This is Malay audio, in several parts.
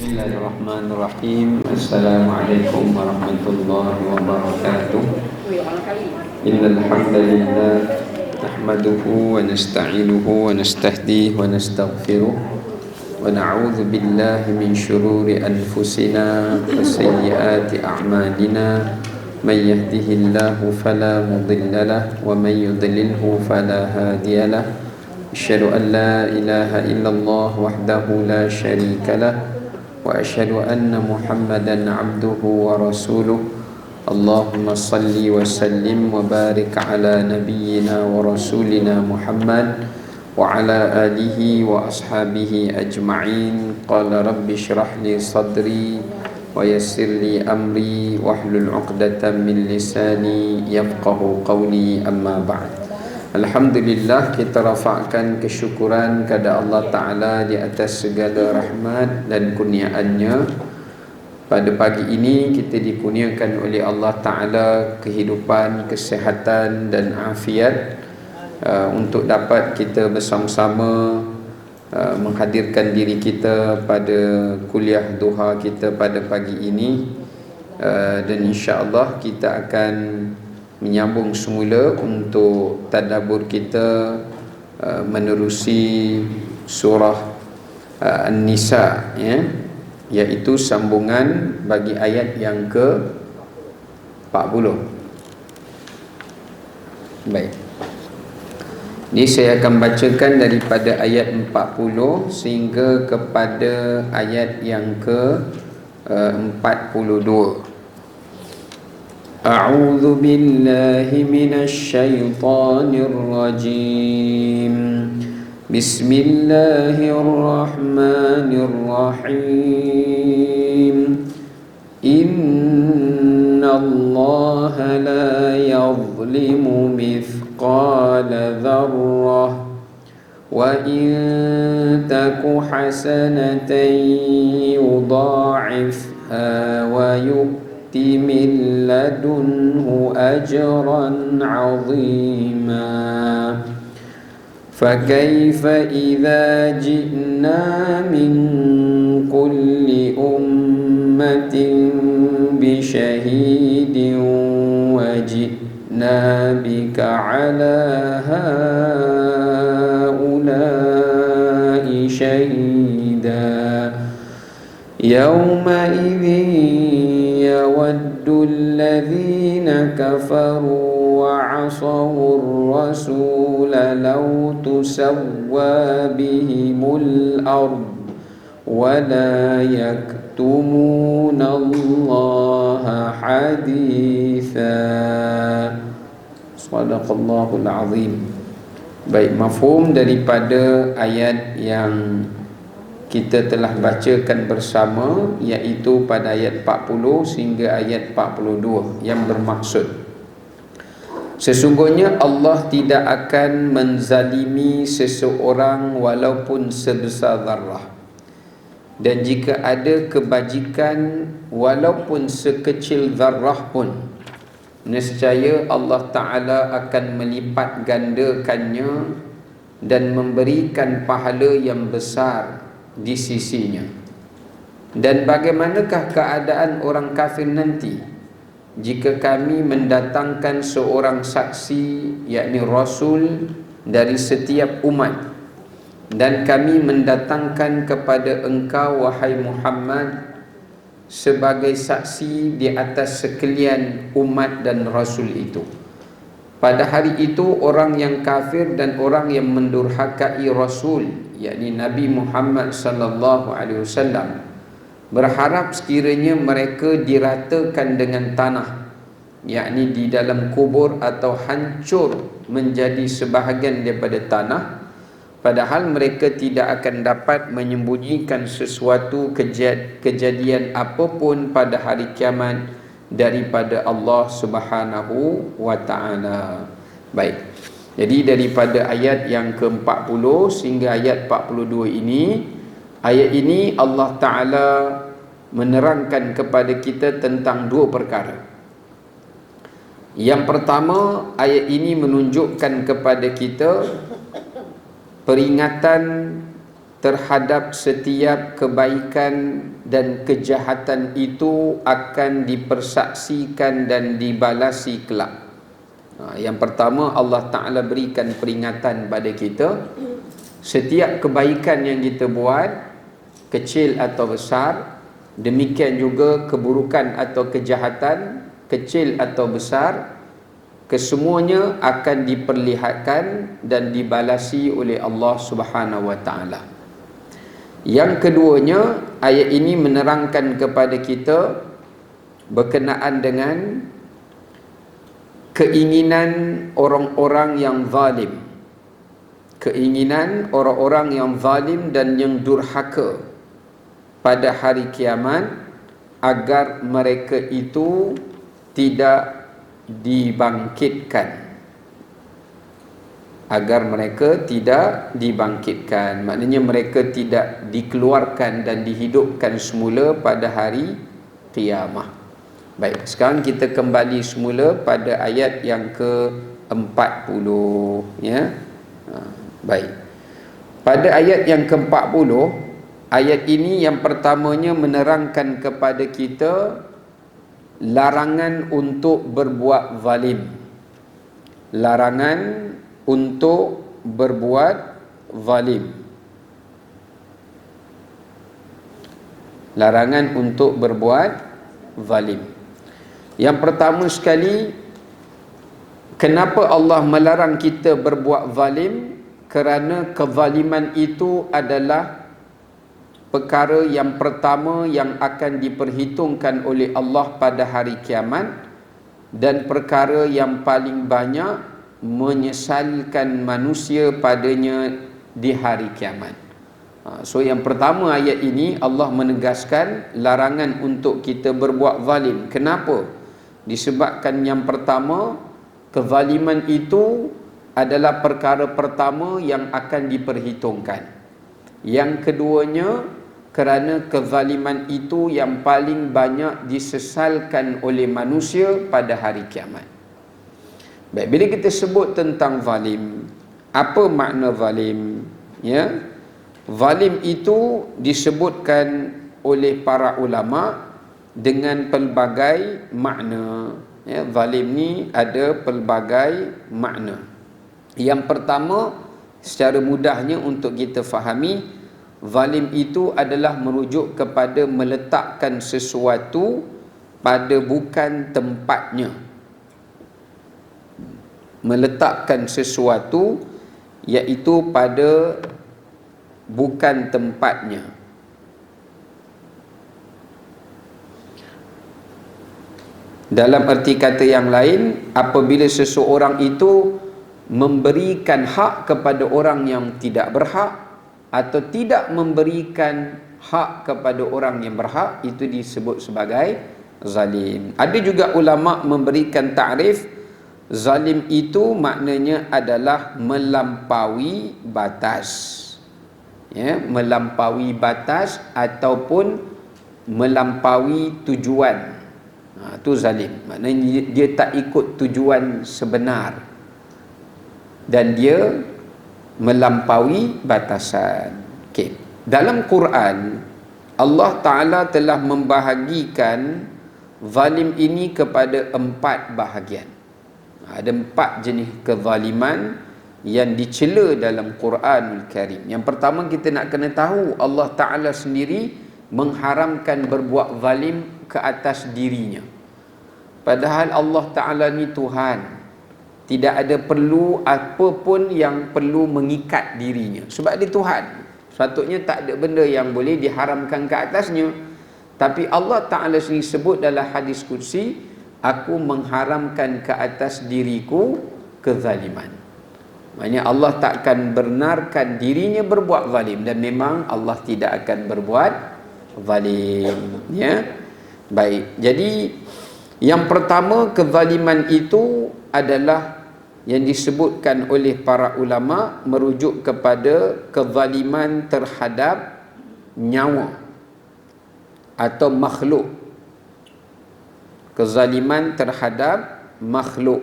Bismillahirrahmanirrahim. Assalamualaikum warahmatullahi wabarakatuh. Innal hamdalillah nahmaduhu wa nasta'inuhu wa nastahdihi wa nastaghfiruh wa na'udzu billahi min shururi anfusina wa sayyiati a'malina. May yahdihillahu fala mudilla lahu wa may yudlilhu fala hadiya lahu. Asyhadu an la ilaha illallah wahdahu la syarika lahu wa asyhadu anna Muhammadan abduhu wa rasuluh. Allahumma salli wa sallim wa barik ala nabiyyina wa rasulina Muhammad wa ala alihi wa ashabihi ajma'in. Qala rabbi shrah li sadri wa yassir li amri wahlul 'uqdatam min lisani yafqahu qawli, amma ba'd. Alhamdulillah, kita rafa'kan kesyukuran kepada Allah Ta'ala di atas segala rahmat dan kurniaannya. Pada pagi ini kita dikurniakan oleh Allah Ta'ala kehidupan, kesihatan dan afiat untuk dapat kita bersama-sama menghadirkan diri kita pada kuliah duha kita pada pagi ini. Dan insya-Allah kita akan menyambung semula untuk tadabbur kita menerusi surah An-Nisa, iaitu sambungan bagi ayat yang ke-40. Baik. Ini saya akan bacakan daripada ayat 40 sehingga kepada ayat yang ke-42. A'udzu billahi minasy syaithanir rajim. Bismillahirrahmanirrahim. Innallaha la yadhlimu mithqala dzarrah wa in taku hasanatan yudha'ifha wa من لدنه أجرا عظيما فكيف إذا جئنا من كل أمة بشهيد وجئنا بك على هؤلاء شهيدا يومئذ يود الذين كفروا وعصوا الرسول لو تسوى بهم الأرض ولا يكتمون الله حديثا. Sadaqallahul azim. Baik, mafhum daripada ayat yang kita telah bacakan bersama, iaitu pada ayat 40 sehingga ayat 42, yang bermaksud sesungguhnya Allah tidak akan menzalimi seseorang walaupun sebesar zarrah, dan jika ada kebajikan walaupun sekecil zarrah pun, nescaya Allah Ta'ala akan melipat gandakannya dan memberikan pahala yang besar di sisinya. Dan bagaimanakah keadaan orang kafir nanti jika kami mendatangkan seorang saksi, yakni Rasul, dari setiap umat, dan kami mendatangkan kepada engkau wahai Muhammad sebagai saksi di atas sekalian umat dan Rasul itu. Pada hari itu orang yang kafir dan orang yang mendurhakai Rasul, yakni Nabi Muhammad sallallahu alaihi wasallam, berharap sekiranya mereka diratakan dengan tanah, yakni di dalam kubur atau hancur menjadi sebahagian daripada tanah, padahal mereka tidak akan dapat menyembunyikan sesuatu kejadian apapun pada hari kiamat daripada Allah Subhanahu wa ta'ala. Baik. Jadi daripada ayat yang ke-40 sehingga ayat 42 ini, ayat ini Allah Ta'ala menerangkan kepada kita tentang dua perkara. Yang pertama, ayat ini menunjukkan kepada kita peringatan terhadap setiap kebaikan dan kejahatan itu akan dipersaksikan dan dibalasi kelak. Yang pertama, Allah Ta'ala berikan peringatan pada kita, setiap kebaikan yang kita buat, kecil atau besar, demikian juga keburukan atau kejahatan, kecil atau besar, kesemuanya akan diperlihatkan dan dibalasi oleh Allah Subhanahu wa Ta'ala. Yang keduanya, ayat ini menerangkan kepada kita berkenaan dengan keinginan orang-orang yang zalim. Keinginan orang-orang yang zalim dan yang durhaka pada hari kiamat, agar mereka itu tidak dibangkitkan. Agar mereka tidak dibangkitkan, maknanya mereka tidak dikeluarkan dan dihidupkan semula pada hari qiyamah. Baik, sekarang kita kembali semula pada ayat yang ke-40, ya. Baik. Pada ayat yang ke-40, ayat ini yang pertamanya menerangkan kepada kita larangan untuk berbuat zalim. Larangan untuk berbuat zalim. Larangan untuk berbuat zalim. Yang pertama sekali, kenapa Allah melarang kita berbuat zalim? Kerana kezaliman itu adalah perkara yang pertama yang akan diperhitungkan oleh Allah pada hari kiamat, dan perkara yang paling banyak menyesalkan manusia padanya di hari kiamat. So yang pertama, ayat ini Allah menegaskan larangan untuk kita berbuat zalim. Kenapa? Disebabkan yang pertama, kezaliman itu adalah perkara pertama yang akan diperhitungkan. Yang keduanya, kerana kezaliman itu yang paling banyak disesalkan oleh manusia pada hari kiamat. Baik, bila kita sebut tentang zalim, apa makna zalim? Ya, zalim itu disebutkan oleh para ulama dengan pelbagai makna. Ya, zalim ni ada pelbagai makna. Yang pertama, secara mudahnya untuk kita fahami, zalim itu adalah merujuk kepada meletakkan sesuatu pada bukan tempatnya. Meletakkan sesuatu iaitu pada bukan tempatnya. Dalam erti kata yang lain, apabila seseorang itu memberikan hak kepada orang yang tidak berhak, atau tidak memberikan hak kepada orang yang berhak, itu disebut sebagai zalim. Ada juga ulama memberikan takrif, zalim itu maknanya adalah melampaui batas. Ya, melampaui batas ataupun melampaui tujuan. Itu zalim. Maknanya dia tak ikut tujuan sebenar dan dia melampaui batasan. Okey. Dalam Quran, Allah Ta'ala telah membahagikan zalim ini kepada 4 bahagian. Ada 4 jenis kezaliman yang dicela dalam Quranul Karim. Yang pertama, kita nak kena tahu Allah Ta'ala sendiri mengharamkan berbuat zalim ke atas dirinya. Padahal Allah Ta'ala ni Tuhan, tidak ada perlu apa pun yang perlu mengikat dirinya, sebab dia Tuhan. Sepatutnya tak ada benda yang boleh diharamkan ke atasnya. Tapi Allah Ta'ala sendiri sebut dalam hadis qudsi, aku mengharamkan ke atas diriku kezaliman. Maksudnya Allah takkan benarkan dirinya berbuat zalim, dan memang Allah tidak akan berbuat zalim. Ya. Baik. Jadi yang pertama, kezaliman itu adalah yang disebutkan oleh para ulama merujuk kepada kezaliman terhadap nyawa atau makhluk. Kezaliman terhadap makhluk.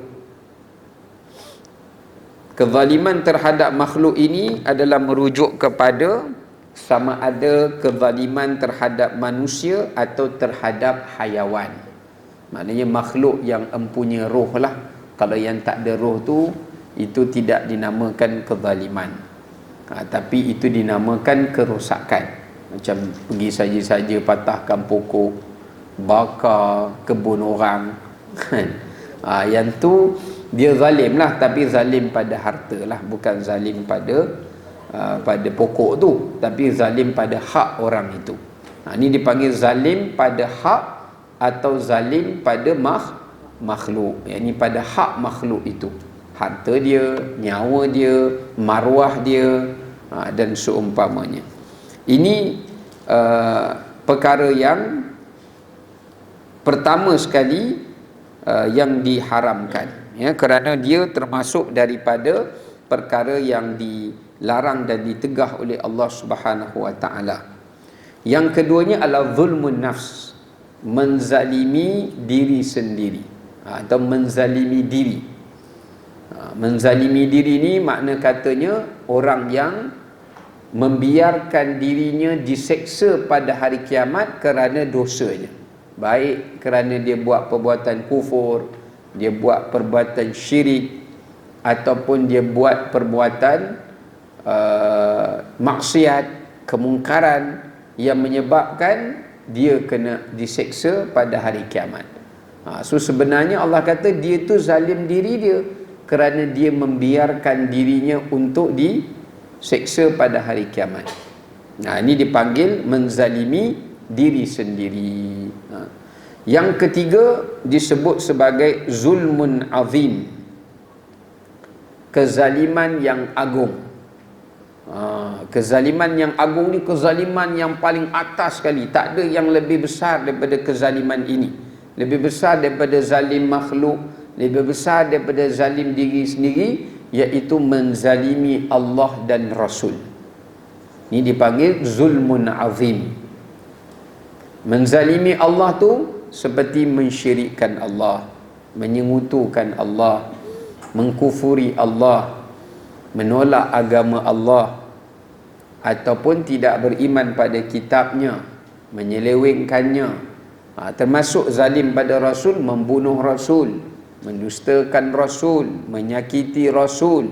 Kezaliman terhadap makhluk ini adalah merujuk kepada sama ada kezaliman terhadap manusia atau terhadap hayawan. Maknanya makhluk yang empunya roh lah. Kalau yang tak ada roh tu, itu tidak dinamakan kezaliman. Tapi itu dinamakan kerosakan. Macam pergi saja-saja patahkan pokok, bakar kebun orang, kan? Yang tu dia zalim lah, tapi zalim pada harta lah, bukan zalim pada pokok tu, tapi zalim pada hak orang itu. Ini dipanggil zalim pada hak atau zalim pada makhluk. Ini pada hak makhluk itu, harta dia, nyawa dia, maruah dia, dan seumpamanya. Ini perkara yang pertama sekali yang diharamkan, ya, kerana dia termasuk daripada perkara yang dilarang dan ditegah oleh Allah Subhanahu wa taala. Yang keduanya adalah zulmun nafs, menzalimi diri sendiri, atau menzalimi diri. Menzalimi diri ni makna katanya orang yang membiarkan dirinya diseksa pada hari kiamat kerana dosanya. Baik kerana dia buat perbuatan kufur, dia buat perbuatan syirik, ataupun dia buat perbuatan maksiat, kemungkaran yang menyebabkan dia kena diseksa pada hari kiamat. So sebenarnya Allah kata dia tu zalim diri dia kerana dia membiarkan dirinya untuk diseksa pada hari kiamat. Ini dipanggil menzalimi diri sendiri. Yang ketiga disebut sebagai zulmun azim, kezaliman yang agung. Kezaliman yang agung ni kezaliman yang paling atas sekali. Tak ada yang lebih besar daripada kezaliman ini. Lebih besar daripada zalim makhluk, lebih besar daripada zalim diri sendiri, iaitu menzalimi Allah dan Rasul. Ini dipanggil zulmun azim. Menzalimi Allah tu seperti mensyirikkan Allah, menyengutukan Allah, mengkufuri Allah, menolak agama Allah, ataupun tidak beriman pada kitabnya, menyelewengkannya. Termasuk zalim pada Rasul, membunuh Rasul, mendustakan Rasul, menyakiti Rasul,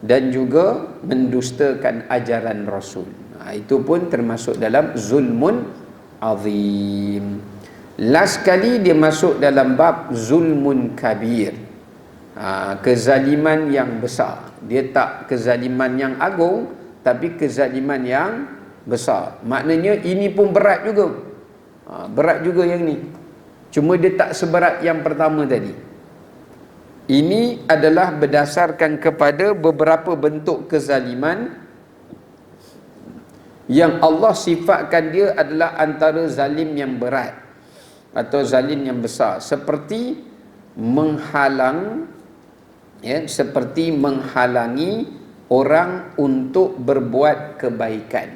dan juga mendustakan ajaran Rasul. Itu pun termasuk dalam zulmun azim. Last kali dia masuk dalam bab zulmun kabir, kezaliman yang besar. Dia tak kezaliman yang agung, tapi kezaliman yang besar. Maknanya ini pun berat juga. Berat juga yang ni. Cuma dia tak seberat yang pertama tadi. Ini adalah berdasarkan kepada beberapa bentuk kezaliman yang Allah sifatkan dia adalah antara zalim yang berat atau zalim yang besar, seperti menghalang, ya, seperti menghalangi orang untuk berbuat kebaikan.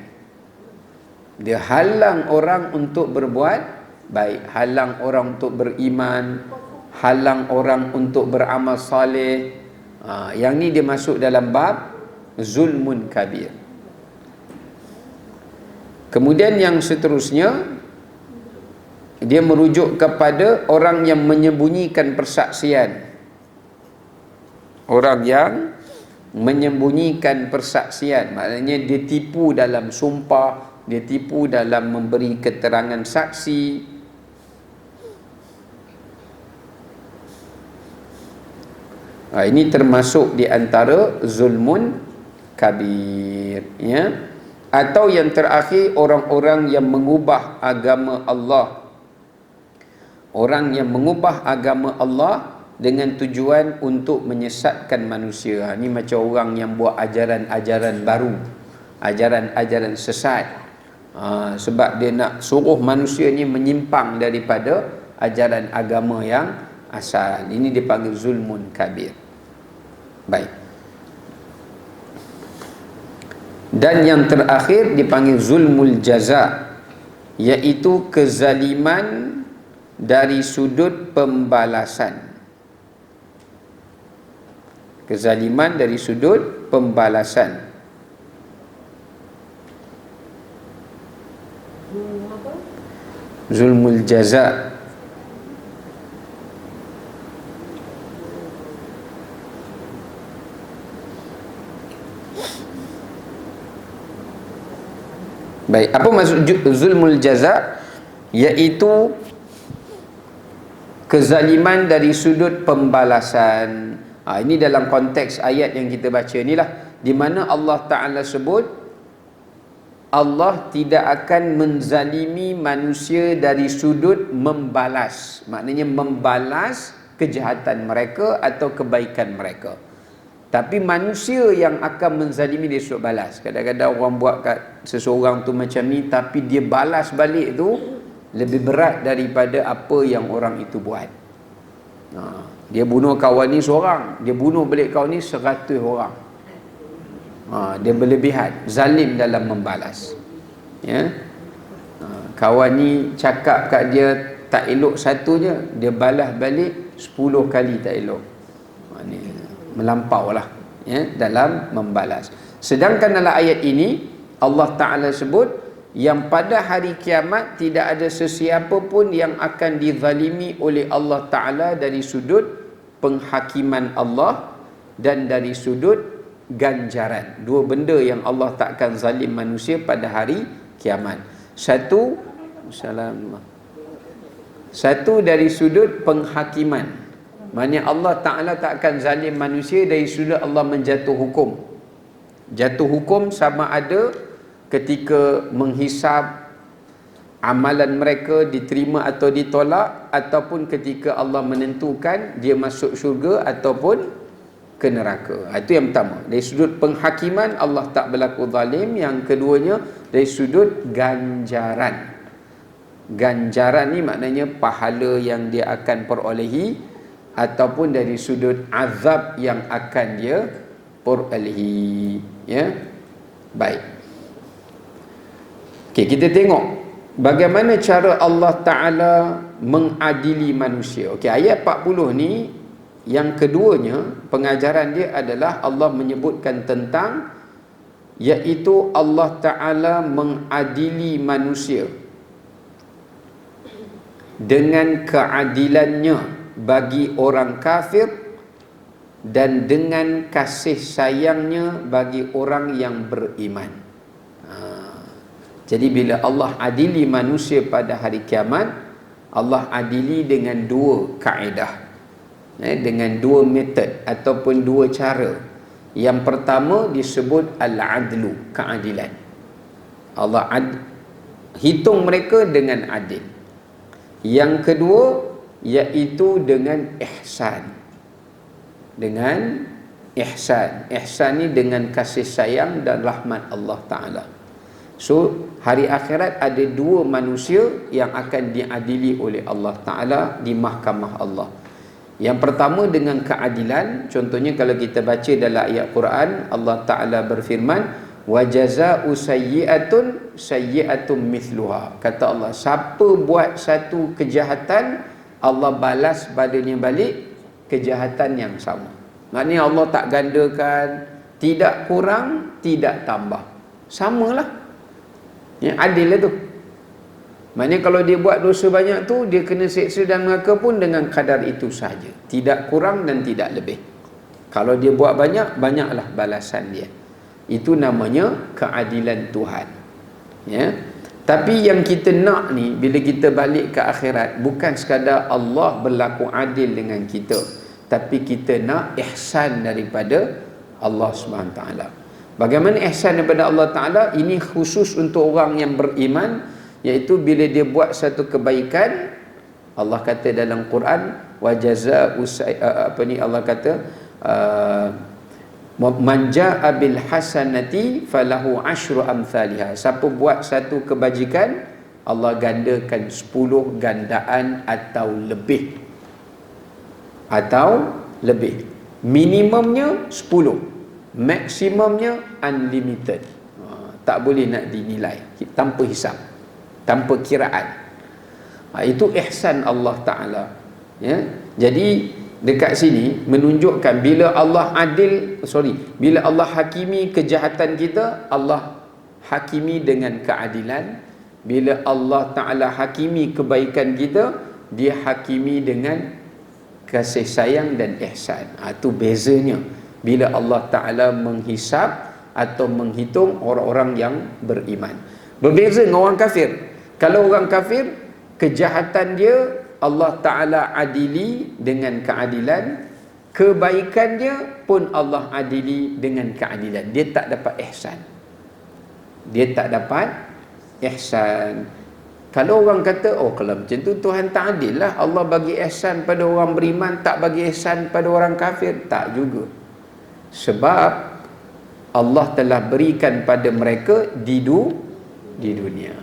Dia halang orang untuk berbuat baik, halang orang untuk beriman, halang orang untuk beramal saleh. Yang ni dia masuk dalam bab zulmun kabir. Kemudian yang seterusnya, dia merujuk kepada orang yang menyembunyikan persaksian. Orang yang menyembunyikan persaksian, maknanya dia tipu dalam sumpah, dia tipu dalam memberi keterangan saksi. Ini termasuk di antara zulmun kabir, ya. Atau yang terakhir, orang-orang yang mengubah agama Allah. Orang yang mengubah agama Allah dengan tujuan untuk menyesatkan manusia. Ini macam orang yang buat ajaran-ajaran baru, ajaran-ajaran sesat. Sebab dia nak suruh manusia ni menyimpang daripada ajaran agama yang asal. Ini dipanggil zulmun kabir. Baik. Dan yang terakhir dipanggil zulmul jaza, iaitu kezaliman dari sudut pembalasan. Kezaliman dari sudut pembalasan. Zulmul jaza. Baik, apa maksud zulmul jaza? Iaitu kezaliman dari sudut pembalasan. Ini dalam konteks ayat yang kita baca ni lah, di mana Allah Ta'ala sebut Allah tidak akan menzalimi manusia dari sudut membalas. Maknanya membalas kejahatan mereka atau kebaikan mereka. Tapi manusia yang akan menzalimi dia sudut balas. Kadang-kadang orang buat kat seseorang tu macam ni, tapi dia balas balik tu lebih berat daripada apa yang orang itu buat. Dia bunuh kawan ni seorang, dia bunuh balik kawan ni 100 orang. Dia berlebihan, zalim dalam membalas. Kawan ni cakap kat dia tak elok satu je, dia balas balik 10 kali tak elok. Melampau lah dalam membalas. Sedangkan dalam ayat ini Allah Ta'ala sebut yang pada hari kiamat tidak ada sesiapa pun yang akan dizalimi oleh Allah Ta'ala dari sudut penghakiman Allah dan dari sudut ganjaran. Dua benda yang Allah tak akan zalim manusia pada hari kiamat. Satu dari sudut penghakiman. Maknanya Allah Ta'ala tak akan zalim manusia dari sudut Allah menjatuh hukum. Jatuh hukum sama ada ketika menghisap amalan mereka diterima atau ditolak, ataupun ketika Allah menentukan dia masuk syurga ataupun ke neraka. Itu yang pertama. Dari sudut penghakiman Allah tak berlaku zalim. Yang keduanya dari sudut ganjaran. Ganjaran ni maknanya pahala yang dia akan perolehi, ataupun dari sudut azab yang akan dia perolehi. Baik. Okey, kita tengok bagaimana cara Allah Ta'ala mengadili manusia. Okey, ayat 40 ni yang keduanya, pengajaran dia adalah Allah menyebutkan tentang, iaitu Allah Ta'ala mengadili manusia dengan keadilannya bagi orang kafir dan dengan kasih sayangnya bagi orang yang beriman. Jadi bila Allah adili manusia pada hari kiamat, Allah adili dengan dua kaedah, dengan dua metod ataupun dua cara. Yang pertama disebut al-adlu, keadilan. Allah hitung mereka dengan adil. Yang kedua iaitu dengan ihsan. Dengan ihsan. Ihsan ni dengan kasih sayang dan rahmat Allah Ta'ala. So hari akhirat ada dua manusia yang akan diadili oleh Allah Ta'ala di mahkamah Allah. Yang pertama dengan keadilan. Contohnya kalau kita baca dalam ayat Quran, Allah Ta'ala berfirman, wa jazaa'u sayyi'atun sayyi'atun mithluha. Kata Allah, siapa buat satu kejahatan, Allah balas badannya balik kejahatan yang sama. Maknanya Allah tak gandakan, tidak kurang, tidak tambah. Samalah. Adil lah tu. Maknanya kalau dia buat dosa banyak tu, dia kena seksa dan neraka pun dengan kadar itu saja. Tidak kurang dan tidak lebih. Kalau dia buat banyak, banyaklah balasan dia. Itu namanya keadilan Tuhan. Tapi yang kita nak ni, bila kita balik ke akhirat, bukan sekadar Allah berlaku adil dengan kita, tapi kita nak ihsan daripada Allah SWT. Bagaimana ihsan daripada Allah Ta'ala? Ini khusus untuk orang yang beriman, iaitu bila dia buat satu kebaikan, Allah kata dalam Quran, wa jazaa'u Allah kata man jaa'a bil hasanati falahu asyru amsalha. Siapa buat satu kebajikan, Allah gandakan 10 gandaan atau lebih. Minimumnya 10, maksimumnya unlimited. Tak boleh nak dinilai tanpa hisab, tanpa kiraan. Itu ihsan Allah Ta'ala. Jadi dekat sini menunjukkan bila Allah bila Allah hakimi kejahatan kita, Allah hakimi dengan keadilan. Bila Allah Ta'ala hakimi kebaikan kita, dia hakimi dengan kasih sayang dan ihsan. Itu bezanya bila Allah Ta'ala menghisap atau menghitung orang-orang yang beriman. Berbeza dengan orang kafir. Kalau orang kafir, kejahatan dia Allah Ta'ala adili dengan keadilan, kebaikan dia pun Allah adili dengan keadilan. Dia tak dapat ihsan. Dia tak dapat ihsan. Kalau orang kata, oh kalau macam tu Tuhan tak adil lah, Allah bagi ihsan pada orang beriman, tak bagi ihsan pada orang kafir. Tak juga. Sebab Allah telah berikan pada mereka di dunia.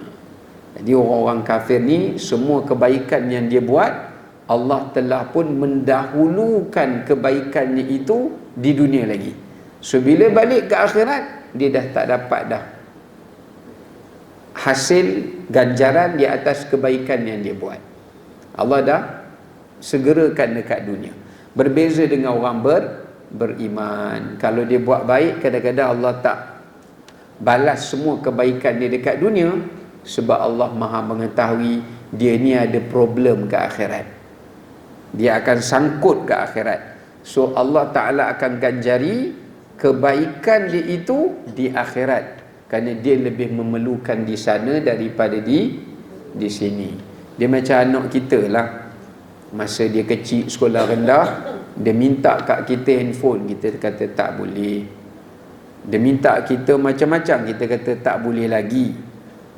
Jadi orang-orang kafir ni, semua kebaikan yang dia buat, Allah telah pun mendahulukan kebaikannya itu di dunia lagi. So bila balik ke akhirat, dia dah tak dapat dah hasil ganjaran di atas kebaikan yang dia buat. Allah dah segerakan dekat dunia. Berbeza dengan orang beriman. Kalau dia buat baik, kadang-kadang Allah tak balas semua kebaikan dia dekat dunia, sebab Allah Maha mengetahui dia ni ada problem ke akhirat. Dia akan sangkut ke akhirat. So Allah Ta'ala akan ganjari kebaikan dia itu di akhirat, kerana dia lebih memerlukan di sana daripada di sini. Dia macam anak kita lah. Masa dia kecil sekolah rendah, dia minta kat kita handphone, kita kata tak boleh. Dia minta kita macam-macam, kita kata tak boleh lagi.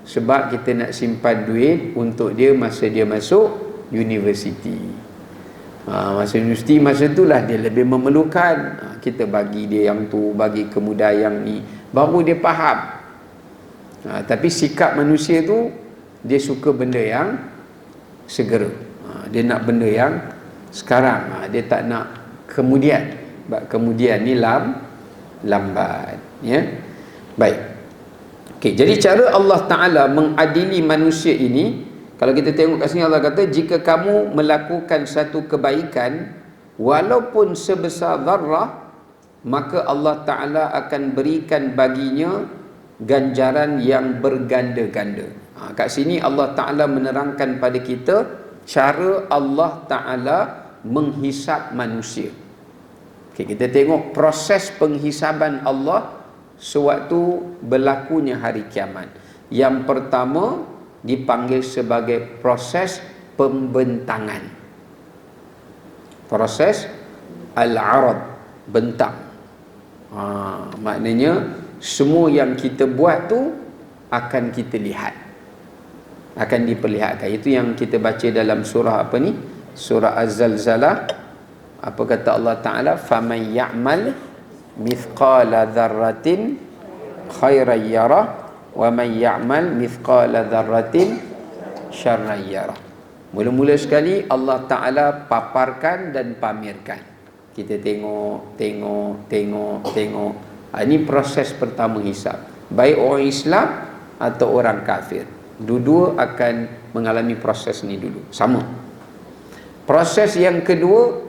Sebab kita nak simpan duit untuk dia masa dia masuk universiti. Masa universiti, masa itulah dia lebih memerlukan. Kita bagi dia yang tu, bagi kemudahan yang ni, baru dia faham. Tapi sikap manusia tu, dia suka benda yang segera. Dia nak benda yang sekarang. Dia tak nak kemudian. Sebab kemudian ni lambat. Ya? Baik. Okay, jadi cara Allah Ta'ala mengadili manusia ini, kalau kita tengok kat sini Allah kata, jika kamu melakukan satu kebaikan walaupun sebesar zarrah, maka Allah Ta'ala akan berikan baginya ganjaran yang berganda-ganda. Kat sini Allah Ta'ala menerangkan pada kita cara Allah Ta'ala menghisap manusia. Okay, kita tengok proses penghisaban Allah sewaktu berlakunya hari kiamat. Yang pertama dipanggil sebagai proses pembentangan. Proses al-arad, bentang. Maknanya semua yang kita buat tu akan kita lihat, akan diperlihatkan. Itu yang kita baca dalam surah apa ni? Surah Az-Zalzalah. Apa kata Allah Ta'ala? Faman ya'mal mithqala dzarratin khairan yarah wa man ya'mal mithqala dzarratin syarran yarah. Mula-mula sekali Allah Ta'ala paparkan dan pamerkan. Kita tengok. Ini proses pertama hisab. Baik orang Islam atau orang kafir, dua-dua akan mengalami proses ni dulu. Sama. Proses yang kedua,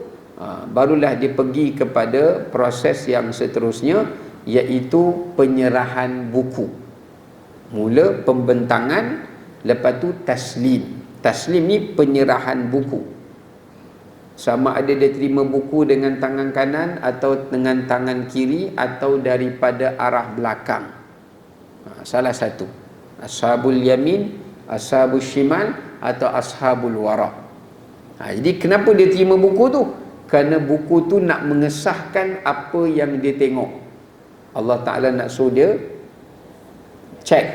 barulah dia pergi kepada proses yang seterusnya, iaitu penyerahan buku. Mula pembentangan, lepas tu taslim. Taslim ni penyerahan buku. Sama ada dia terima buku dengan tangan kanan atau dengan tangan kiri atau daripada arah belakang. Salah satu. Ashabul yamin, ashabul shimal atau ashabul wara. Jadi kenapa dia terima buku tu? Kerana buku tu nak mengesahkan apa yang dia tengok. Allah Ta'ala nak suruh dia cek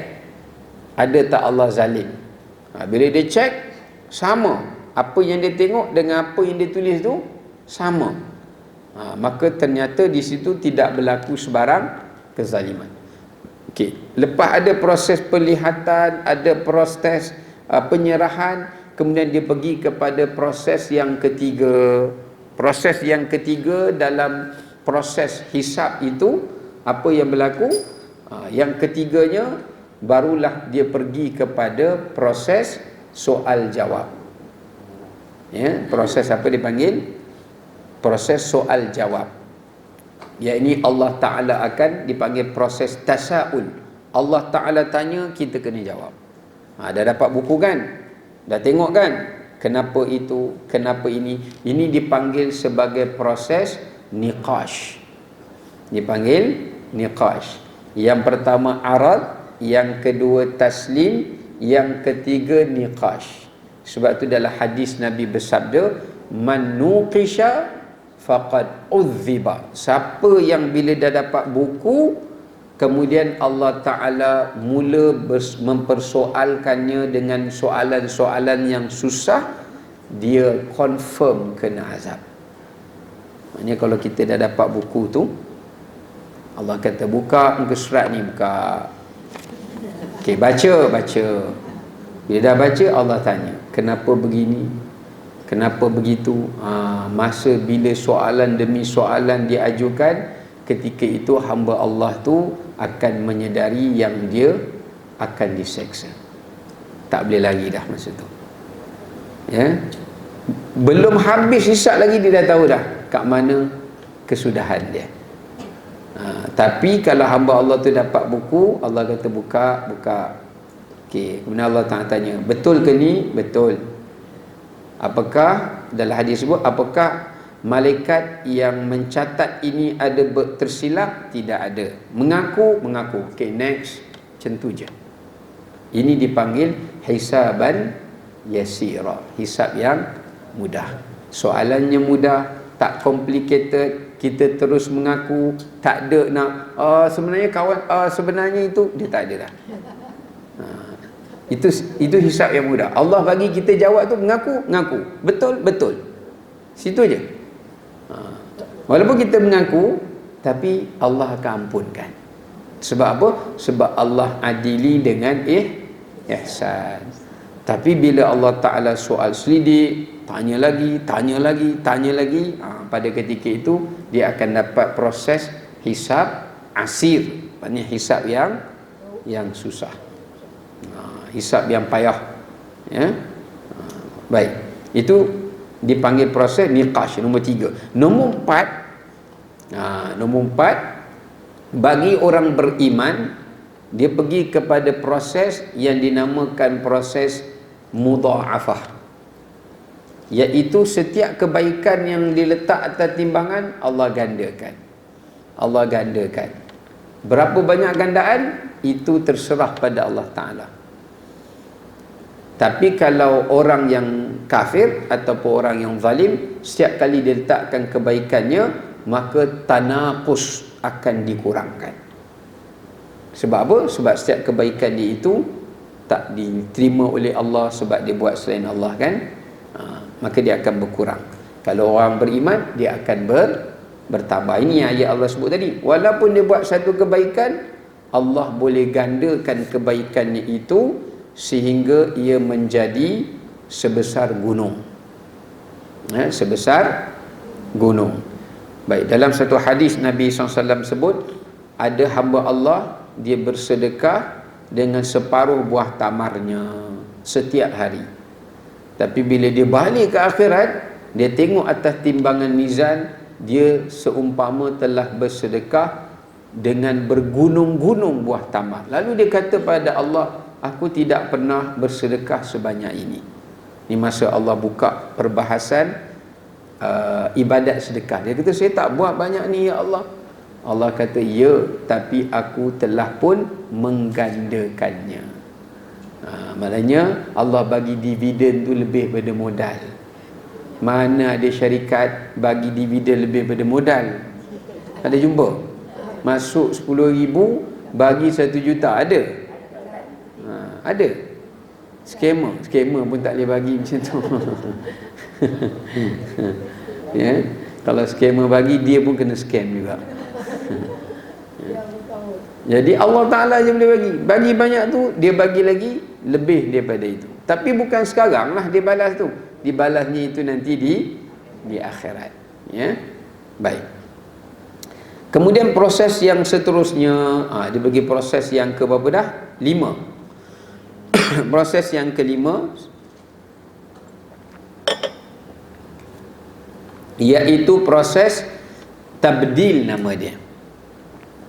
ada tak Allah zalim. Bila dia cek, sama. Apa yang dia tengok dengan apa yang dia tulis tu sama. Maka ternyata di situ tidak berlaku sebarang kezaliman. Okey, lepas ada proses penglihatan, ada proses penyerahan, kemudian dia pergi kepada proses yang ketiga. Proses yang ketiga dalam proses hisab itu, apa yang berlaku? Yang ketiganya barulah dia pergi kepada proses soal jawab. Ya, proses apa dipanggil? Proses soal jawab. Yakni Allah Ta'ala akan dipanggil proses tasa'ul. Allah Ta'ala tanya, kita kena jawab. Dah dapat buku kan, dah tengok kan, kenapa itu, kenapa ini dipanggil sebagai proses niqash. Dipanggil niqash. Yang pertama arad, yang kedua taslim, yang ketiga niqash. Sebab tu dalam hadis Nabi bersabda, man nuqisha faqad udhiba. Siapa yang bila dah dapat buku, kemudian Allah Ta'ala mula mempersoalkannya dengan soalan-soalan yang susah, dia confirm kena azab. Maknanya kalau kita dah dapat buku tu, Allah kata buka muka surat ni, buka. Okey, baca. Bila dah baca, Allah tanya, kenapa begini? Kenapa begitu? Masa bila soalan demi soalan diajukan, ketika itu hamba Allah tu akan menyedari yang dia akan diseksa. Tak boleh lagi dah masa tu. Ya. Belum habis hisab lagi dia dah tahu dah kat mana kesudahan dia. Tapi kalau hamba Allah tu dapat buku, Allah kata buka. Okey, kemudian Allah tanya, betul ke ni? Betul. Apakah dalam hadis sebut, apakah malaikat yang mencatat ini ada tersilap? Tidak ada. Mengaku. Okey, next. Macam tu je. Ini dipanggil hisaban yasira, hisab yang mudah. Soalannya mudah, tak complicated. Kita terus mengaku, tak ada nak sebenarnya kawan, sebenarnya itu dia tak ada dah. Itu hisab yang mudah. Allah bagi kita jawab tu mengaku, betul. Situ je. Walaupun kita mengaku, tapi Allah akan ampunkan. Sebab apa? Sebab Allah adili dengan ihsan. Tapi bila Allah Ta'ala soal selidik, tanya lagi, pada ketika itu dia akan dapat proses hisab asir, maknanya hisab yang susah, hisab yang payah, ya. Baik, itu dipanggil proses niqash. Nombor 3. Nombor 4, bagi orang beriman, dia pergi kepada proses yang dinamakan proses mudha'afah, iaitu setiap kebaikan yang diletak atas timbangan, Allah gandakan. Berapa banyak gandaan itu terserah pada Allah Ta'ala. Tapi kalau orang yang kafir ataupun orang yang zalim, setiap kali dia letakkan kebaikannya, maka tanaqus akan dikurangkan. Sebab apa? Sebab setiap kebaikan dia itu tak diterima oleh Allah sebab dia buat selain Allah kan. Maka dia akan berkurang. Kalau orang beriman, dia akan bertambah. Ini ayat Allah sebut tadi. Walaupun dia buat satu kebaikan, Allah boleh gandakan kebaikannya itu sehingga ia menjadi sebesar gunung. Sebesar gunung. Baik, dalam satu hadis Nabi SAW sebut, ada hamba Allah, dia bersedekah dengan separuh buah tamarnya setiap hari. Tapi bila dia balik ke akhirat, dia tengok atas timbangan mizan, dia seumpama telah bersedekah dengan bergunung-gunung buah tamar. Lalu dia kata pada Allah, aku tidak pernah bersedekah sebanyak ini. Ini masa Allah buka perbahasan ibadat sedekah. Dia kata, saya tak buat banyak ni ya Allah. Allah kata, ya, tapi aku telah pun menggandakannya. Maknanya Allah bagi dividen tu lebih pada modal. Mana ada syarikat bagi dividen lebih pada modal? Ada jumpa? Masuk 10,000 bagi 1 juta, ada? Ada. Scammer pun tak boleh bagi macam tu. Ya, kalau scammer bagi, dia pun kena scam juga. Jadi Allah Ta'ala je boleh bagi banyak tu, dia bagi lagi lebih daripada itu. Tapi bukan sekarang lah dia balas tu, dibalasnya itu nanti di akhirat, ya. Baik, kemudian proses yang seterusnya, dia bagi proses yang ke berapa dah? 5. Proses yang kelima, iaitu proses tabdil, nama dia.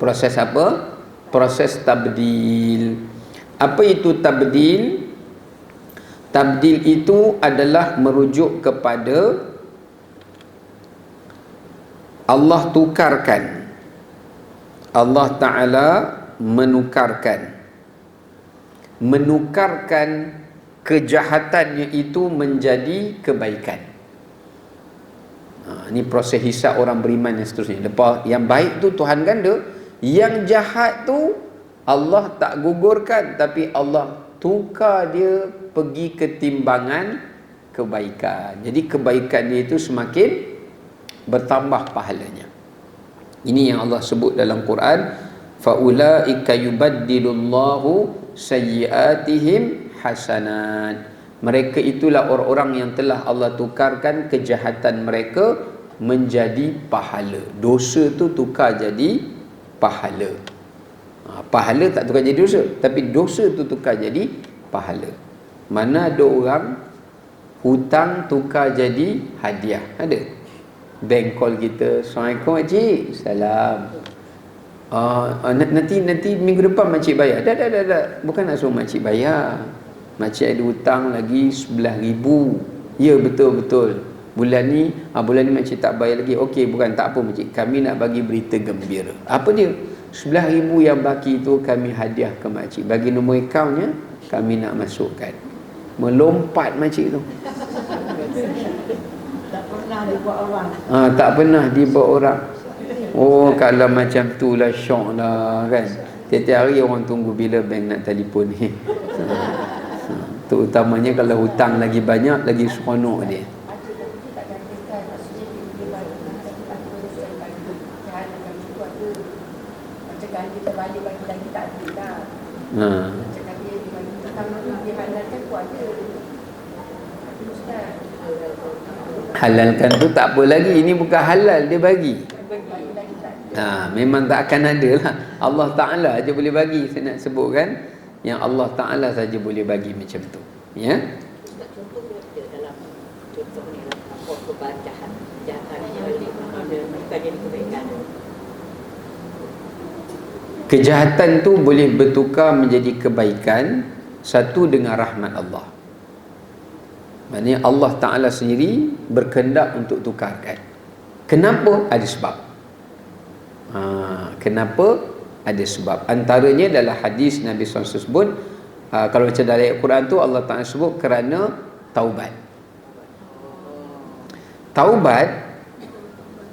Proses apa? Proses tabdil. Apa itu tabdil? Tabdil itu adalah merujuk kepada Allah tukarkan, Allah Ta'ala menukarkan kejahatannya itu menjadi kebaikan. Ini proses hisab orang beriman dan seterusnya. Lepas yang baik tu Tuhan ganda, yang jahat tu Allah tak gugurkan, tapi Allah tukar dia pergi ke timbangan kebaikan. Jadi kebaikan dia itu semakin bertambah pahalanya. Ini yang Allah sebut dalam Quran, faulaika yubaddilullahu sayyiatihim hasanat. Mereka itulah orang-orang yang telah Allah tukarkan kejahatan mereka menjadi pahala. Dosa tu tukar jadi pahala. Pahala tak tukar jadi dosa, tapi dosa tu tukar jadi pahala. Mana ada orang hutang tukar jadi hadiah? Ada? Bank call kita, Assalamualaikum makcik. Salam. Nanti minggu depan makcik bayar. Dah. Bukan nak suruh makcik bayar. Makcik ada hutang lagi 11,000. Ya, betul. Bulan ni makcik tak bayar lagi. Okey, bukan, tak apa makcik. Kami nak bagi berita gembira. Apa dia? 11,000 yang baki tu kami hadiah ke makcik. Bagi nombor akaunnya, kami nak masukkan. Melompat makcik tu. Tak pernah dibuat orang. Tak pernah dibuat orang. Oh, kalau macam tu lah syok lah kan. Tiap-tiap hari orang tunggu bila bank nak telefon ni. Terutamanya kalau hutang lagi banyak, lagi seronok dia. Halalkan tu tak apa lagi. Ini bukan halal dia bagi. Memang tak akan ada lah. Allah Ta'ala aja boleh bagi. Saya nak sebutkan yang Allah Ta'ala saja boleh bagi macam tu. Ya. Contoh dalam contoh ni apa kebaikan kejahatan bukan jadi kebaikan. Kejahatan tu boleh bertukar menjadi kebaikan, satu dengan rahmat Allah. Maknanya Allah Ta'ala sendiri berkehendak untuk tukarkan. Kenapa? Ada sebab. Kenapa? Ada sebab. Antaranya adalah hadis Nabi SAW sebut, kalau macam dalam Al-Quran tu Allah Ta'ala sebut kerana taubat. Taubat,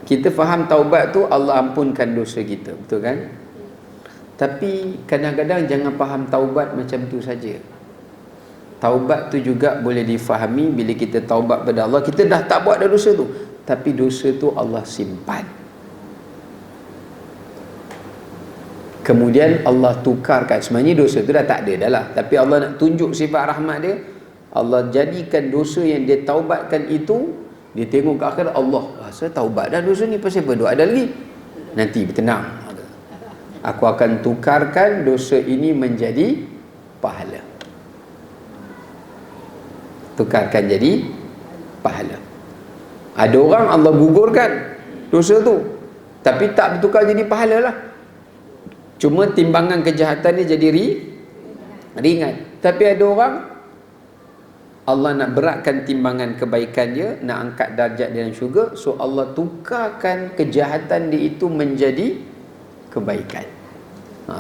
kita faham taubat tu Allah ampunkan dosa kita, betul kan? Tapi kadang-kadang jangan faham taubat macam tu saja. Taubat tu juga boleh difahami bila kita taubat pada Allah, kita dah tak buat dah dosa tu, tapi dosa tu Allah simpan. Kemudian Allah tukarkan. Sebenarnya dosa tu dah tak ada dah lah, tapi Allah nak tunjuk sifat rahmat dia. Allah jadikan dosa yang dia taubatkan itu, dia tengok ke akhirat, Allah, saya taubat dah dosa ni, pasal apa duk ada lagi? Nanti bertenang, aku akan tukarkan dosa ini menjadi pahala. Tukarkan jadi pahala. Ada orang Allah gugurkan dosa tu, tapi tak bertukar jadi pahala lah. Cuma timbangan kejahatan dia jadi ringan. Tapi ada orang Allah nak beratkan timbangan kebaikan dia, nak angkat darjat dia dalam syurga, so Allah tukarkan kejahatan dia itu menjadi kebaikan.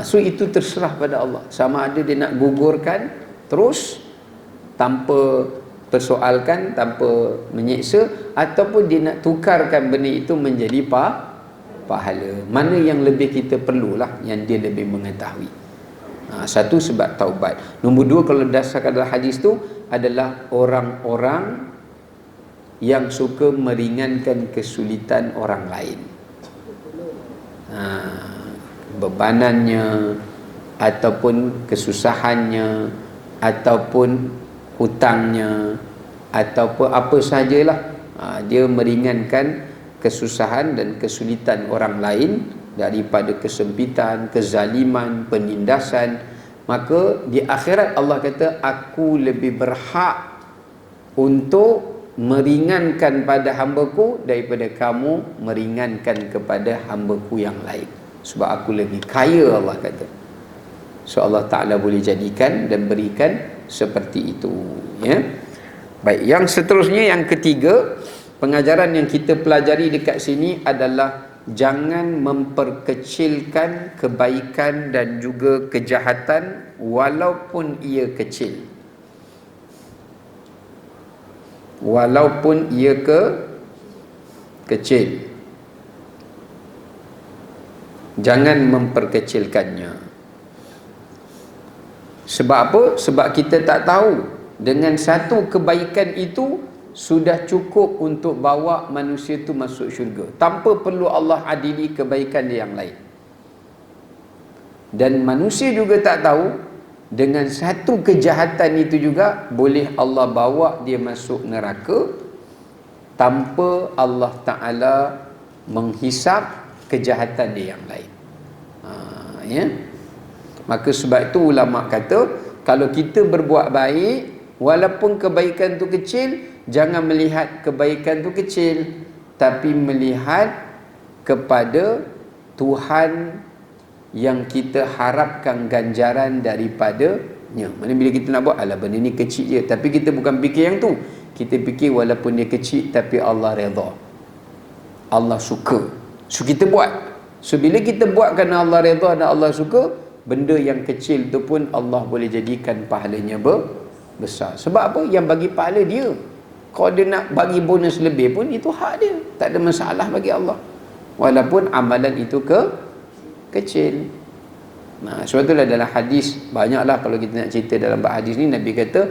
So itu terserah pada Allah. Sama ada dia nak gugurkan terus tanpa persoalkan, tanpa menyeksa, ataupun dia nak tukarkan benda itu menjadi pahala. Mana yang lebih kita perlulah, yang dia lebih mengetahui. Satu sebab taubat. Nombor dua, kalau dasarkan dalam hadis tu adalah orang-orang yang suka meringankan kesulitan orang lain. Bebanannya, ataupun kesusahannya, ataupun hutangnya, ataupun apa sahajalah, dia meringankan kesusahan dan kesulitan orang lain daripada kesempitan, kezaliman, penindasan. Maka di akhirat Allah kata, aku lebih berhak untuk meringankan pada hamba-Ku daripada kamu meringankan kepada hamba-Ku yang lain. Sebab aku lebih kaya, Allah kata. So Allah Ta'ala boleh jadikan dan berikan seperti itu, ya. Baik, yang seterusnya, yang ketiga, pengajaran yang kita pelajari dekat sini adalah jangan memperkecilkan kebaikan dan juga kejahatan walaupun ia kecil. Walaupun ia kecil, jangan memperkecilkannya. Sebab apa? Sebab kita tak tahu dengan satu kebaikan itu sudah cukup untuk bawa manusia itu masuk syurga, tanpa perlu Allah adili kebaikan dia yang lain. Dan manusia juga tak tahu dengan satu kejahatan itu juga boleh Allah bawa dia masuk neraka tanpa Allah Ta'ala menghisap kejahatan dia yang lain. Ya. Maka sebab itu ulama kata, kalau kita berbuat baik, walaupun kebaikan tu kecil, jangan melihat kebaikan tu kecil, tapi melihat kepada Tuhan yang kita harapkan ganjaran daripadanya. Mana bila kita nak buat, alah benda ni kecil je, tapi kita bukan fikir yang tu. Kita fikir walaupun dia kecil, tapi Allah redha, Allah suka, so kita buat. So bila kita buat kerana Allah redha dan Allah suka, benda yang kecil tu pun Allah boleh jadikan pahalanya besar. Sebab apa? Yang bagi pahala dia. Kalau dia nak bagi bonus lebih pun, itu hak dia, tak ada masalah bagi Allah, walaupun amalan itu kecil. Nah, sebab itulah dalam hadis, banyaklah kalau kita nak cerita dalam bab hadis ni, Nabi kata,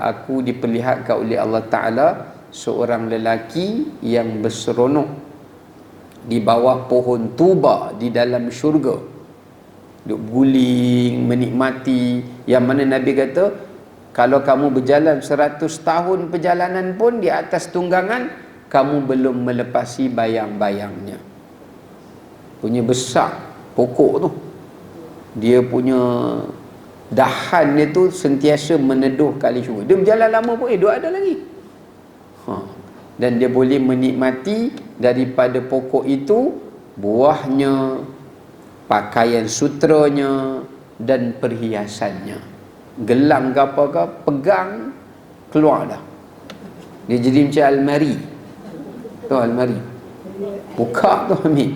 aku diperlihatkan oleh Allah Ta'ala seorang lelaki yang berseronok di bawah pohon tuba di dalam syurga, duk guling, menikmati, yang mana Nabi kata, kalau kamu berjalan 100 tahun perjalanan pun di atas tunggangan, kamu belum melepasi bayang-bayangnya. Punya besar pokok tu, dia punya dahan dia tu sentiasa meneduh kali syurga. Dia berjalan lama pun dia ada lagi. Dan dia boleh menikmati daripada pokok itu buahnya, pakaian sutranya dan perhiasannya. Gelang ke apa ke, pegang, keluar dah. Dia jadi macam almari. Tu almari, buka tu ambil.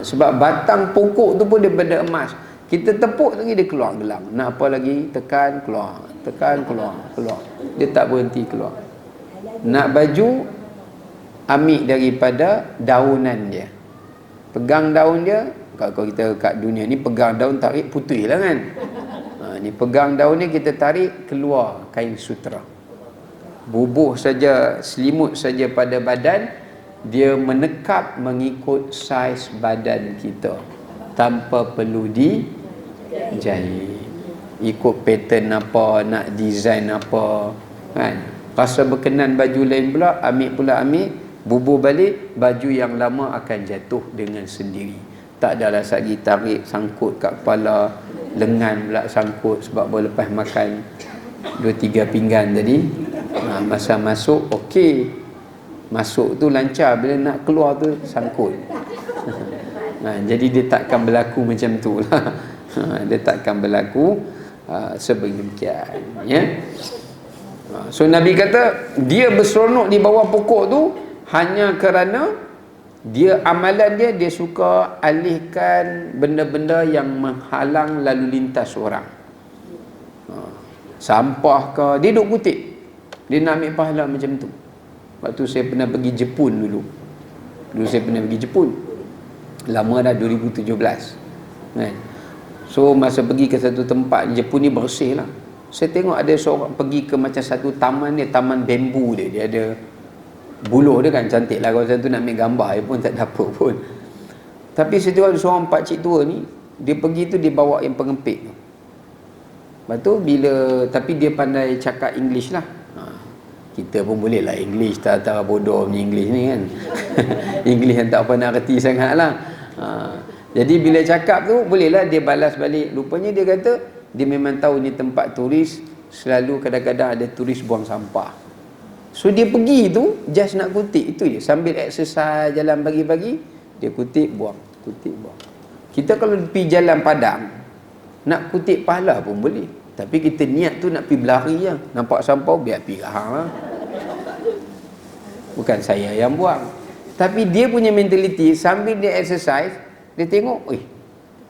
Sebab batang pokok tu pun daripada emas. Kita tepuk lagi dia keluar gelang. Nak apa lagi, tekan keluar, tekan keluar, keluar. Dia tak berhenti keluar. Nak baju, ambil daripada daunan dia, pegang daun dia. Kalau kita kat dunia ni pegang daun, tarik putih lah kan. Ni pegang daun ni, kita tarik, keluar kain sutera. Bubuh saja, selimut saja pada badan, dia menekap mengikut saiz badan kita, tanpa perlu dijahit. Ikut pattern apa, nak design apa kan. Rasa berkenan baju lain pula, ambil, bubuh balik, baju yang lama akan jatuh dengan sendiri. Tak adalah lagi tarik, sangkut kat kepala, lengan pula sangkut sebab baru lepas makan 2-3 pinggan tadi. Masa masuk okey, masuk tu lancar, bila nak keluar tu sangkut. Jadi dia takkan berlaku macam tu lah. Dia takkan berlaku sebeginian, ya. So Nabi kata, dia berseronok di bawah pokok tu hanya kerana dia, amalan dia suka alihkan benda-benda yang menghalang lalu lintas orang. Sampah ke, dia duk kutip, dia nak ambil pahala macam tu. Waktu saya pernah pergi Jepun dulu saya pernah pergi Jepun, lama dah, 2017 kan. So masa pergi ke satu tempat Jepun ni bersih lah. Saya tengok ada seorang pergi ke macam satu taman dia, taman bambu dia ada buluh dia kan, cantik lah. Kawasan tu nak ambil gambar dia pun tak ada apa pun. Tapi saya tengok ada seorang pakcik tua ni, dia pergi tu dia bawa yang pengempit tu. Lepas tu bila, tapi dia pandai cakap English lah. Kita pun boleh lah English, tak bodoh punya English ni kan. English yang tak pernah reti sangat lah. Jadi bila cakap tu, bolehlah dia balas balik. Rupanya dia kata, dia memang tahu ni tempat turis, selalu kadang-kadang ada turis buang sampah. So dia pergi tu just nak kutip itu je, sambil exercise jalan pagi-pagi, dia kutip buang. Kita kalau pergi jalan padang, Nak kutip pahala pun boleh. Tapi kita niat tu nak pergi berlari je. Nampak sampah, biar pergi lah. Bukan saya yang buang. Tapi dia punya mentaliti, sambil dia exercise, dia tengok,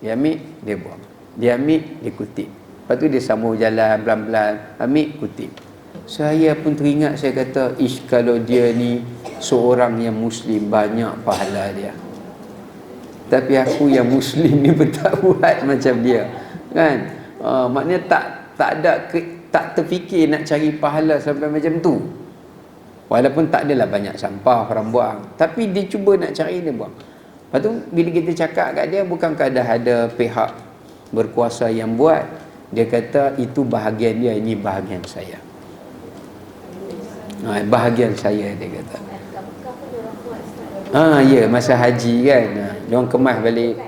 dia ambil, dia buang. Dia ambil, dia kutip. Lepas tu dia sambung jalan, pelan-pelan, ambil, kutip. Saya pun teringat, saya kata, kalau dia ni seorang yang Muslim, banyak pahala dia. Tapi aku yang Muslim ni pun tak buat macam dia. Kan? Maknanya tak terfikir nak cari pahala sampai macam tu. Walaupun tak adalah banyak sampah orang buang, tapi dia cuba nak cari, dia buang. Lepas tu bila kita cakap kat dia, bukankah ada pihak berkuasa yang buat, dia kata itu bahagian dia, ini bahagian saya. Bahagian saya, dia kata. Ya, masa haji kan, diorang kemas balik.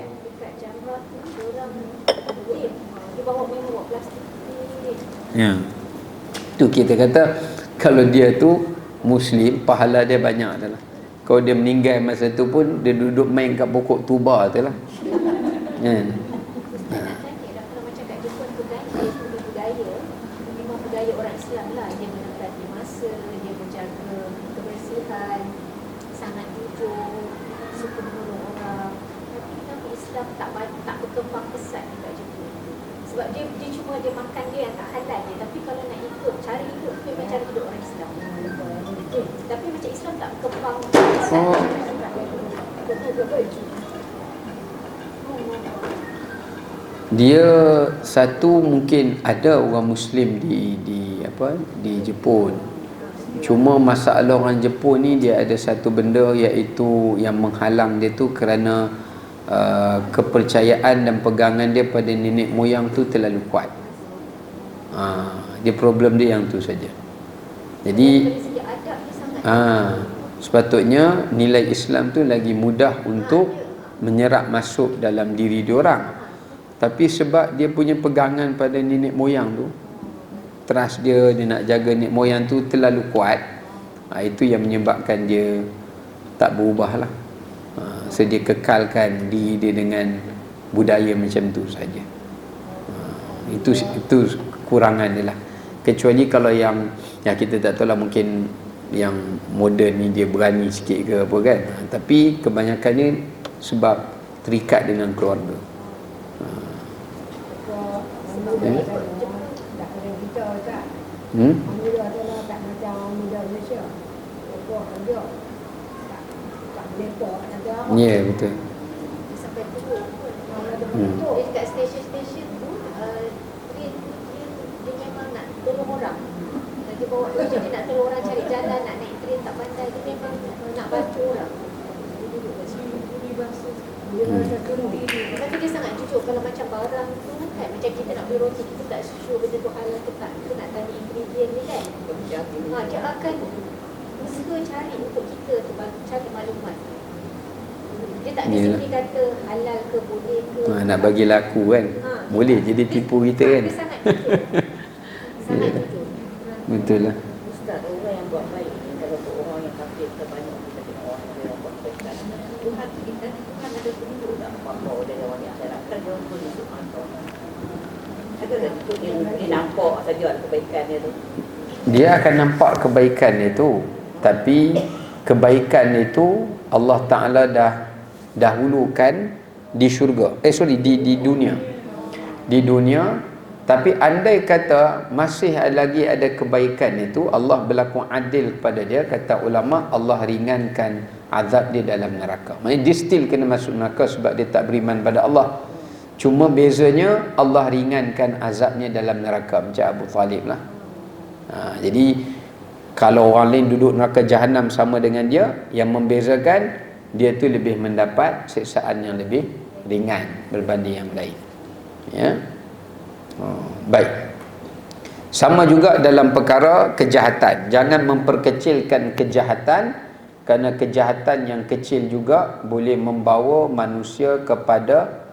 Ya. Tu kita kata kalau dia tu Muslim, pahala dia banyak adalah. Kalau dia meninggal masa tu pun dia duduk main kat pokok tuba tu lah. Kan? Kalau macam kat Jepun budaya memang budaya orang Islam lah. Dia menempati masa, dia menjaga kebersihan, sangat jujur, suka menolong orang. Tapi kenapa Islam tak berkembang pesat kat Jepun? Sebab dia cuma dia makan dia yang tak halal je. Tapi kalau nak ikut cara hidup, memang cara hidup orang Islam. Tapi macam Islam tak berkembang pesat. Dia satu, mungkin ada orang Muslim di Jepun. Cuma masalah orang Jepun ni, dia ada satu benda iaitu yang menghalang dia tu kerana kepercayaan dan pegangan dia pada nenek moyang tu terlalu kuat. Dia problem dia yang tu saja. Jadi sepatutnya nilai Islam tu lagi mudah untuk menyerap masuk dalam diri diorang. Tapi sebab dia punya pegangan pada nenek moyang tu, trust dia nak jaga nenek moyang tu terlalu kuat, itu yang menyebabkan dia tak berubah lah. So dia kekalkan diri dia dengan budaya macam tu saja. Itu kekurangan dia lah. Kecuali kalau yang kita tak tahu lah, mungkin yang moden ni dia berani sikit ke apa kan. Tapi kebanyakannya sebab terikat dengan keluarga. Ya, betul. Sampai turun pun. Dia dekat stesen-stesen tu, dia memang nak tolong orang. Dia bawa macam dia nak tolong orang cari jalan, nak naik train tak pandai, dia memang nak bantu orang. Dia duduk kat sini, beri bahasa. Dia rasa tolong diri. Tapi dia sangat jujur. Kalau macam barang tu kan, macam kita nak beli roti, kita tak sure benda tu halal ke tak, kita nak tanya ingredient ni kan. Dia akan usaha cari untuk kita tu, cari maklumat. Dia tak ada seperti kata halal ke, boleh ke. Nak bagi laku kan. Boleh jadi tipu kita kan. Dia sangat jujur. Sangat jujur. Betul lah. Ustaz, orang yang buat baik ni, kalau untuk orang yang kafir, kita banyak kita tengok orang yang buat baik. Tuhan kita, Tuhan ada tunjuk tak apa-apa dari orang yang akhirat. Kan dia pun tunjuk mantap. Ada tak dia nampak saja kebaikan dia tu? Dia akan nampak kebaikan dia tu. Tapi kebaikan itu Allah Ta'ala dah dahulukan di syurga. Di dunia. Di dunia. Tapi andai kata masih lagi ada kebaikan itu, Allah berlaku adil kepada dia. Kata ulama, Allah ringankan azab dia dalam neraka. Maksudnya dia still kena masuk neraka sebab dia tak beriman pada Allah. Cuma bezanya Allah ringankan azabnya dalam neraka, macam Abu Talib lah. Jadi kalau orang lain duduk neraka jahanam sama dengan dia, yang membezakan dia tu lebih mendapat siksaan yang lebih ringan berbanding yang lain. Ya. Baik. Sama juga dalam perkara kejahatan. Jangan memperkecilkan kejahatan, kerana kejahatan yang kecil juga boleh membawa manusia kepada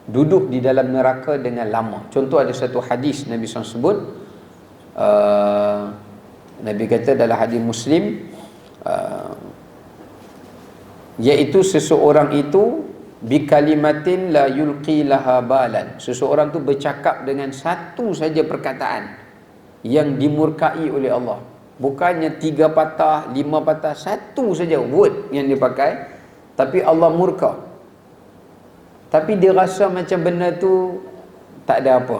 duduk di dalam neraka dengan lama. Contoh, ada satu hadis Nabi SAW sebut, Nabi kata dalam hadis Muslim, iaitu seseorang itu bi kalimatin la yulqi laha balan. Seseorang tu bercakap dengan satu saja perkataan yang dimurkai oleh Allah. Bukannya 3 patah, 5 patah, satu saja word yang dipakai, tapi Allah murka. Tapi dia rasa macam benda tu tak ada apa.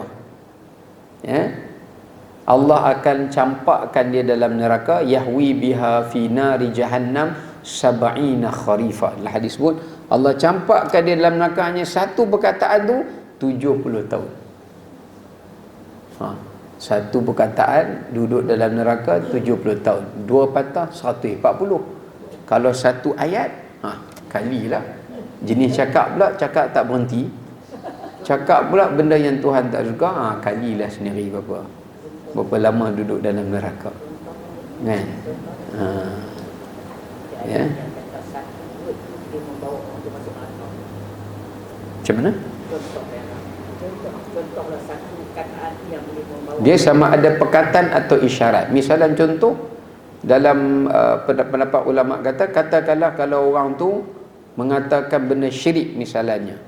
Ya? Allah akan campakkan dia dalam neraka, yahwi biha fi nari jahannam sab'ina kharifa. Dalam hadis sebut Allah campakkan dia dalam neraka hanya satu perkataan tu 70 tahun. Satu perkataan duduk dalam neraka 70 tahun. 2 patah 140. Kalau satu ayat, kalilah. Jenis cakap pula, cakap tak berhenti. Cakap pula benda yang Tuhan tak suka, kalilah sendiri berapa lama duduk dalam neraka. Kan? Ya. Macam mana? Dia sama ada perkataan atau isyarat. Misalnya contoh dalam pendapat ulama katakanlah kalau orang tu mengatakan benda syirik misalnya,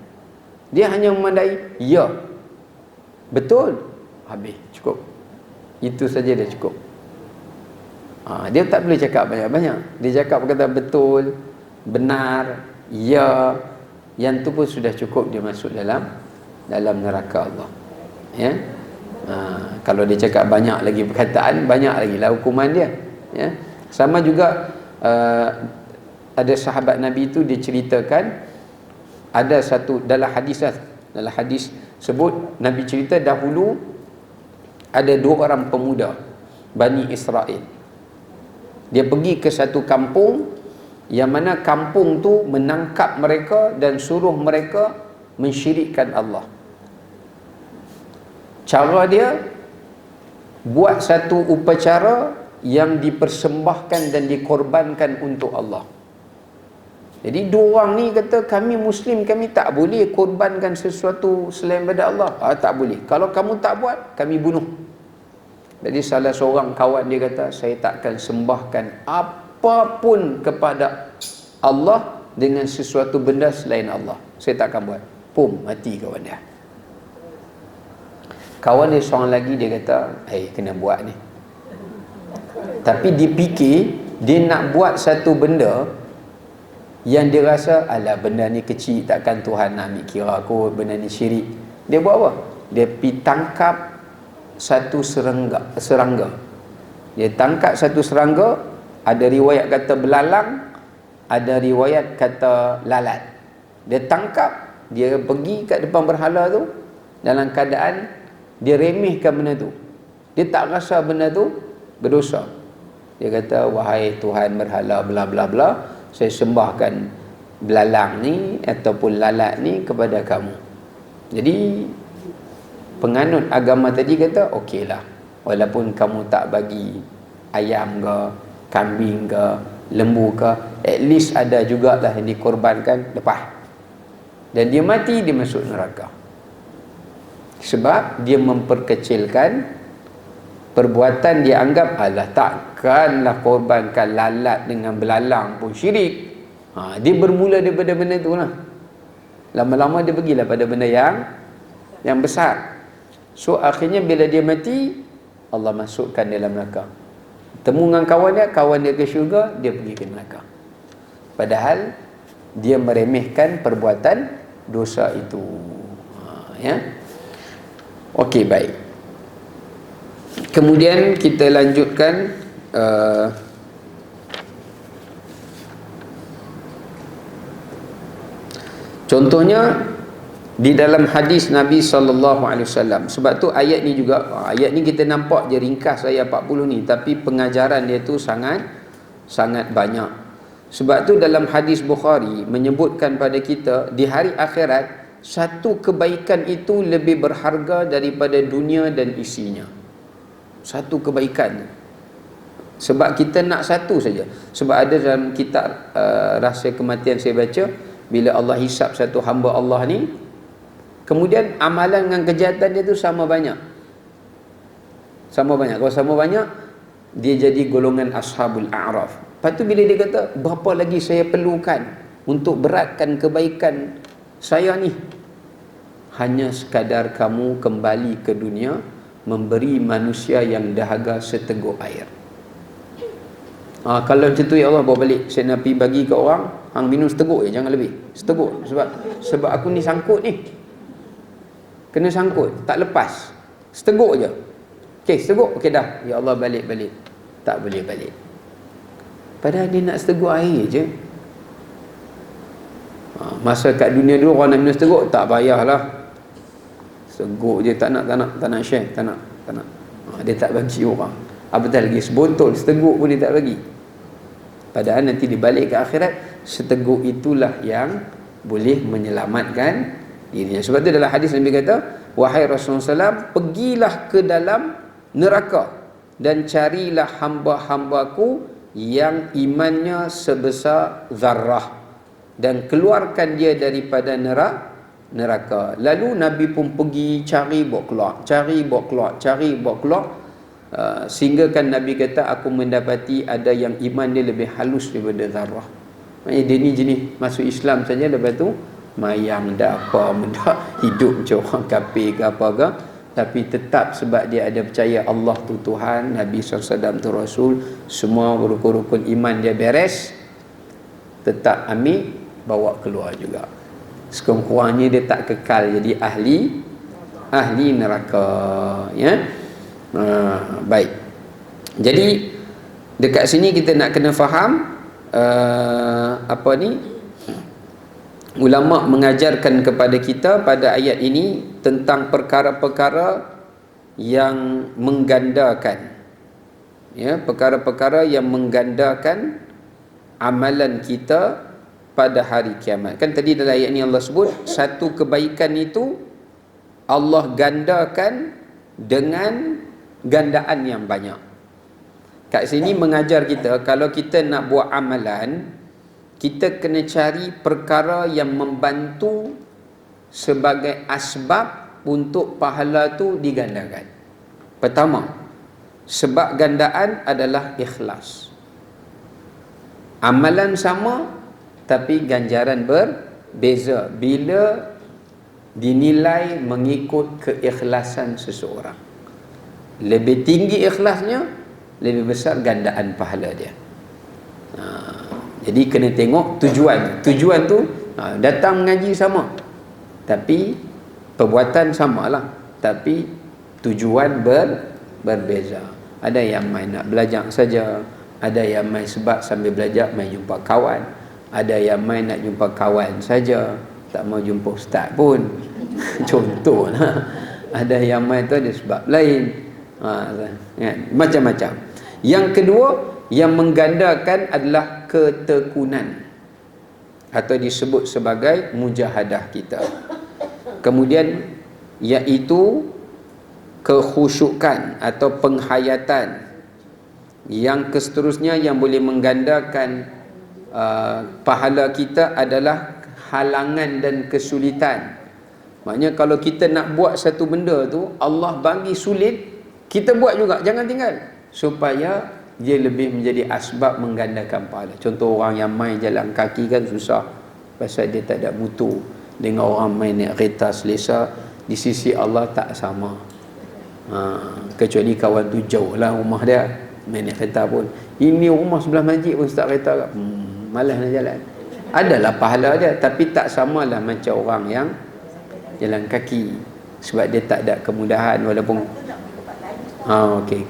dia hanya memandai ya, betul, habis, cukup. Itu saja dia cukup. Dia tak boleh cakap banyak-banyak. Dia cakap perkataan betul, benar, ya, yang tu pun sudah cukup dia masuk dalam neraka Allah. Ya. Kalau dia cakap banyak lagi perkataan, banyak lagi lah hukuman dia. Ya. Sama juga ada sahabat Nabi itu diceritakan, ada satu dalam hadis sebut Nabi cerita dahulu ada 2 orang pemuda Bani Israel. Dia pergi ke satu kampung yang mana kampung tu menangkap mereka dan suruh mereka mensyirikkan Allah. Cara dia buat satu upacara yang dipersembahkan dan dikorbankan untuk Allah. Jadi 2 orang ni kata, kami Muslim, kami tak boleh korbankan sesuatu selain daripada Allah. Tak boleh. Kalau kamu tak buat, kami bunuh. Jadi salah seorang kawan dia kata, saya takkan sembahkan apapun kepada Allah dengan sesuatu benda selain Allah. Saya takkan buat. Pum, mati kawan dia. Kawan dia seorang lagi, dia kata, kena buat ni. Tapi dipikir, dia nak buat satu benda yang dia rasa, alah benda ni kecil, takkan Tuhan nak ambil kira aku, benda ni syirik. Dia buat apa? Dia pergi tangkap satu serangga. Dia tangkap satu serangga, ada riwayat kata belalang, ada riwayat kata lalat. Dia tangkap, dia pergi kat depan berhala tu dalam keadaan dia remehkan benda tu. Dia tak rasa benda tu berdosa. Dia kata, wahai Tuhan berhala bla bla bla, saya sembahkan belalang ni ataupun lalat ni kepada kamu. Jadi penganut agama tadi kata, okeylah, walaupun kamu tak bagi ayam ke, kambing ke, lembu ke, at least ada jugalah yang dikorbankan, lepas. Dan dia mati, dia masuk neraka. Sebab dia memperkecilkan perbuatan, dia anggap, alah takkanlah korbankan lalat dengan belalang pun syirik. Dia bermula daripada benda tu lah. Lama-lama dia pergilah pada benda yang besar. So akhirnya bila dia mati, Allah masukkan dalam neraka. Temu dengan kawan dia ke syurga, dia pergi ke neraka. Padahal dia meremehkan perbuatan dosa itu. Ya. Okey, baik. Kemudian kita lanjutkan contohnya di dalam hadis Nabi SAW. Sebab tu ayat ni juga, ayat ni kita nampak je ringkas ayat 40 ni, tapi pengajaran dia tu sangat banyak. Sebab tu dalam hadis Bukhari menyebutkan pada kita, di hari akhirat satu kebaikan itu lebih berharga daripada dunia dan isinya. Satu kebaikan. Sebab kita nak satu saja. Sebab ada dalam kitab Rahsia Kematian saya baca, bila Allah hisap satu hamba Allah ni, kemudian amalan dengan kejahatan dia tu sama banyak. Kalau sama banyak, dia jadi golongan ashabul a'raf. Lepas tu bila dia kata, berapa lagi saya perlukan untuk beratkan kebaikan saya ni hanya sekadar kamu kembali ke dunia memberi manusia yang dahaga seteguk air. Kalau macam tu ya Allah, bawa balik saya Nabi bagi ke orang, hang minum seteguk je, jangan lebih. Seteguk, sebab aku ni sangkut ni, kena sangkut, tak lepas. Seteguk je. Okey, seteguk, okey dah. Ya Allah, balik. Tak boleh balik. Padahal dia nak seteguk air je. Masa kat dunia dulu orang nak minum seteguk, tak payahlah. Seteguk je, tak nak share, tak nak. Dia tak bagi orang. Apatah lagi sebotol seteguk pun dia tak bagi. Padahal nanti dibalik ke akhirat, seteguk itulah yang boleh menyelamatkan dirinya. Sebab tu dalam hadis Nabi kata, wahai Rasulullah SAW, pergilah ke dalam neraka dan carilah hamba-hambaku yang imannya sebesar zarrah dan keluarkan dia daripada neraka. Lalu Nabi pun pergi cari bawa keluar, sehingga kan Nabi kata, aku mendapati ada yang iman dia lebih halus daripada zarrah. Maksudnya dia ni jenis masuk Islam saja, lepas tu mayang dah apa benda, hidup macam orang kafir ke apa ke, tapi tetap sebab dia ada percaya Allah tu Tuhan, Nabi SAW tu Rasul, semua rukun-rukun iman dia beres, tetap ambil bawa keluar juga. Sekurang-kurangnya dia tak kekal jadi ahli neraka, ya. Baik. Jadi dekat sini kita nak kena faham ulama mengajarkan kepada kita pada ayat ini tentang perkara-perkara yang menggandakan, ya, perkara-perkara yang menggandakan amalan kita pada hari kiamat. Kan tadi dalam ayat ini Allah sebut satu kebaikan itu Allah gandakan dengan gandaan yang banyak. Kat sini mengajar kita, kalau kita nak buat amalan, kita kena cari perkara yang membantu sebagai asbab untuk pahala tu digandakan. Pertama, sebab gandaan adalah ikhlas. Amalan sama tapi ganjaran berbeza bila dinilai mengikut keikhlasan seseorang. Lebih tinggi ikhlasnya, lebih besar gandaan pahala dia. Jadi kena tengok tujuan. Tujuan tu datang mengaji sama, tapi perbuatan samalah, tapi tujuan berbeza. Ada yang main nak belajar saja, ada yang main sebab sambil belajar main jumpa kawan, ada yang main nak jumpa kawan saja, tak mau jumpa ustaz pun. Contohlah. Ada yang main tu ada sebab lain. Macam-macam. Yang kedua yang menggandakan adalah ketekunan, atau disebut sebagai mujahadah kita. Kemudian iaitu kekhusyukan atau penghayatan. Yang seterusnya yang boleh menggandakan pahala kita adalah halangan dan kesulitan. Maknanya kalau kita nak buat satu benda tu, Allah bagi sulit, kita buat juga, jangan tinggal, supaya dia lebih menjadi asbab menggandakan pahala. Contoh orang yang main jalan kaki kan susah, pasal dia tak ada mutu. Dengan orang main naik kereta selesa, di sisi Allah tak sama. Kecuali kawan tu jauh lah rumah dia, main naik kereta pun. Ini rumah sebelah masjid pun start kereta, malas nak jalan. Adalah pahala dia, tapi tak samalah macam orang yang jalan kaki, sebab dia tak ada kemudahan. Walaupun okey.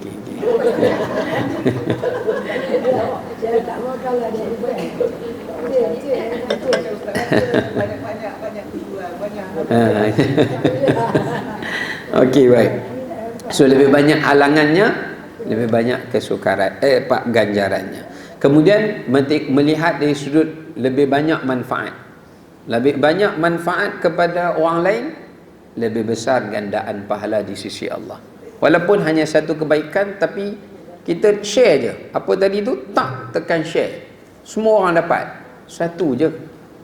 Tak mau kalah dia. Banyak tujuan, banyak. Okey, baik. So lebih banyak halangannya, lebih banyak kesukaran, ganjarannya. Kemudian melihat dari sudut lebih banyak manfaat. Lebih banyak manfaat kepada orang lain, lebih besar gandaan pahala di sisi Allah. Walaupun hanya satu kebaikan, tapi kita share je. Apa tadi tu? Tak tekan share. Semua orang dapat. Satu je.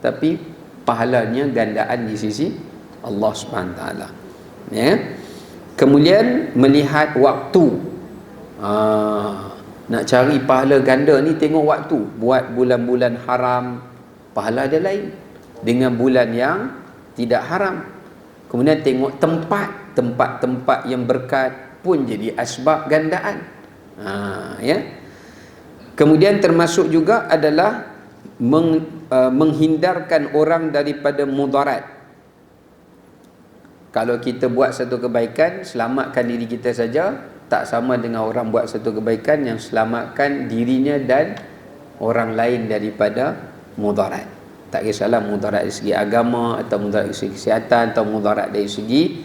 Tapi pahalanya gandaan di sisi Allah SWT. Ya. Kemudian melihat waktu. Nak cari pahala ganda ni tengok waktu. Buat bulan-bulan haram, pahala dia lain dengan bulan yang tidak haram. Kemudian tengok tempat-tempat yang berkat pun jadi asbab gandaan. Ya. Kemudian termasuk juga adalah menghindarkan orang daripada mudarat. Kalau kita buat satu kebaikan, selamatkan diri kita saja, tak sama dengan orang buat satu kebaikan yang selamatkan dirinya dan orang lain daripada mudarat. Tak kisahlah mudarat dari segi agama, atau mudarat dari segi kesihatan, atau mudarat dari segi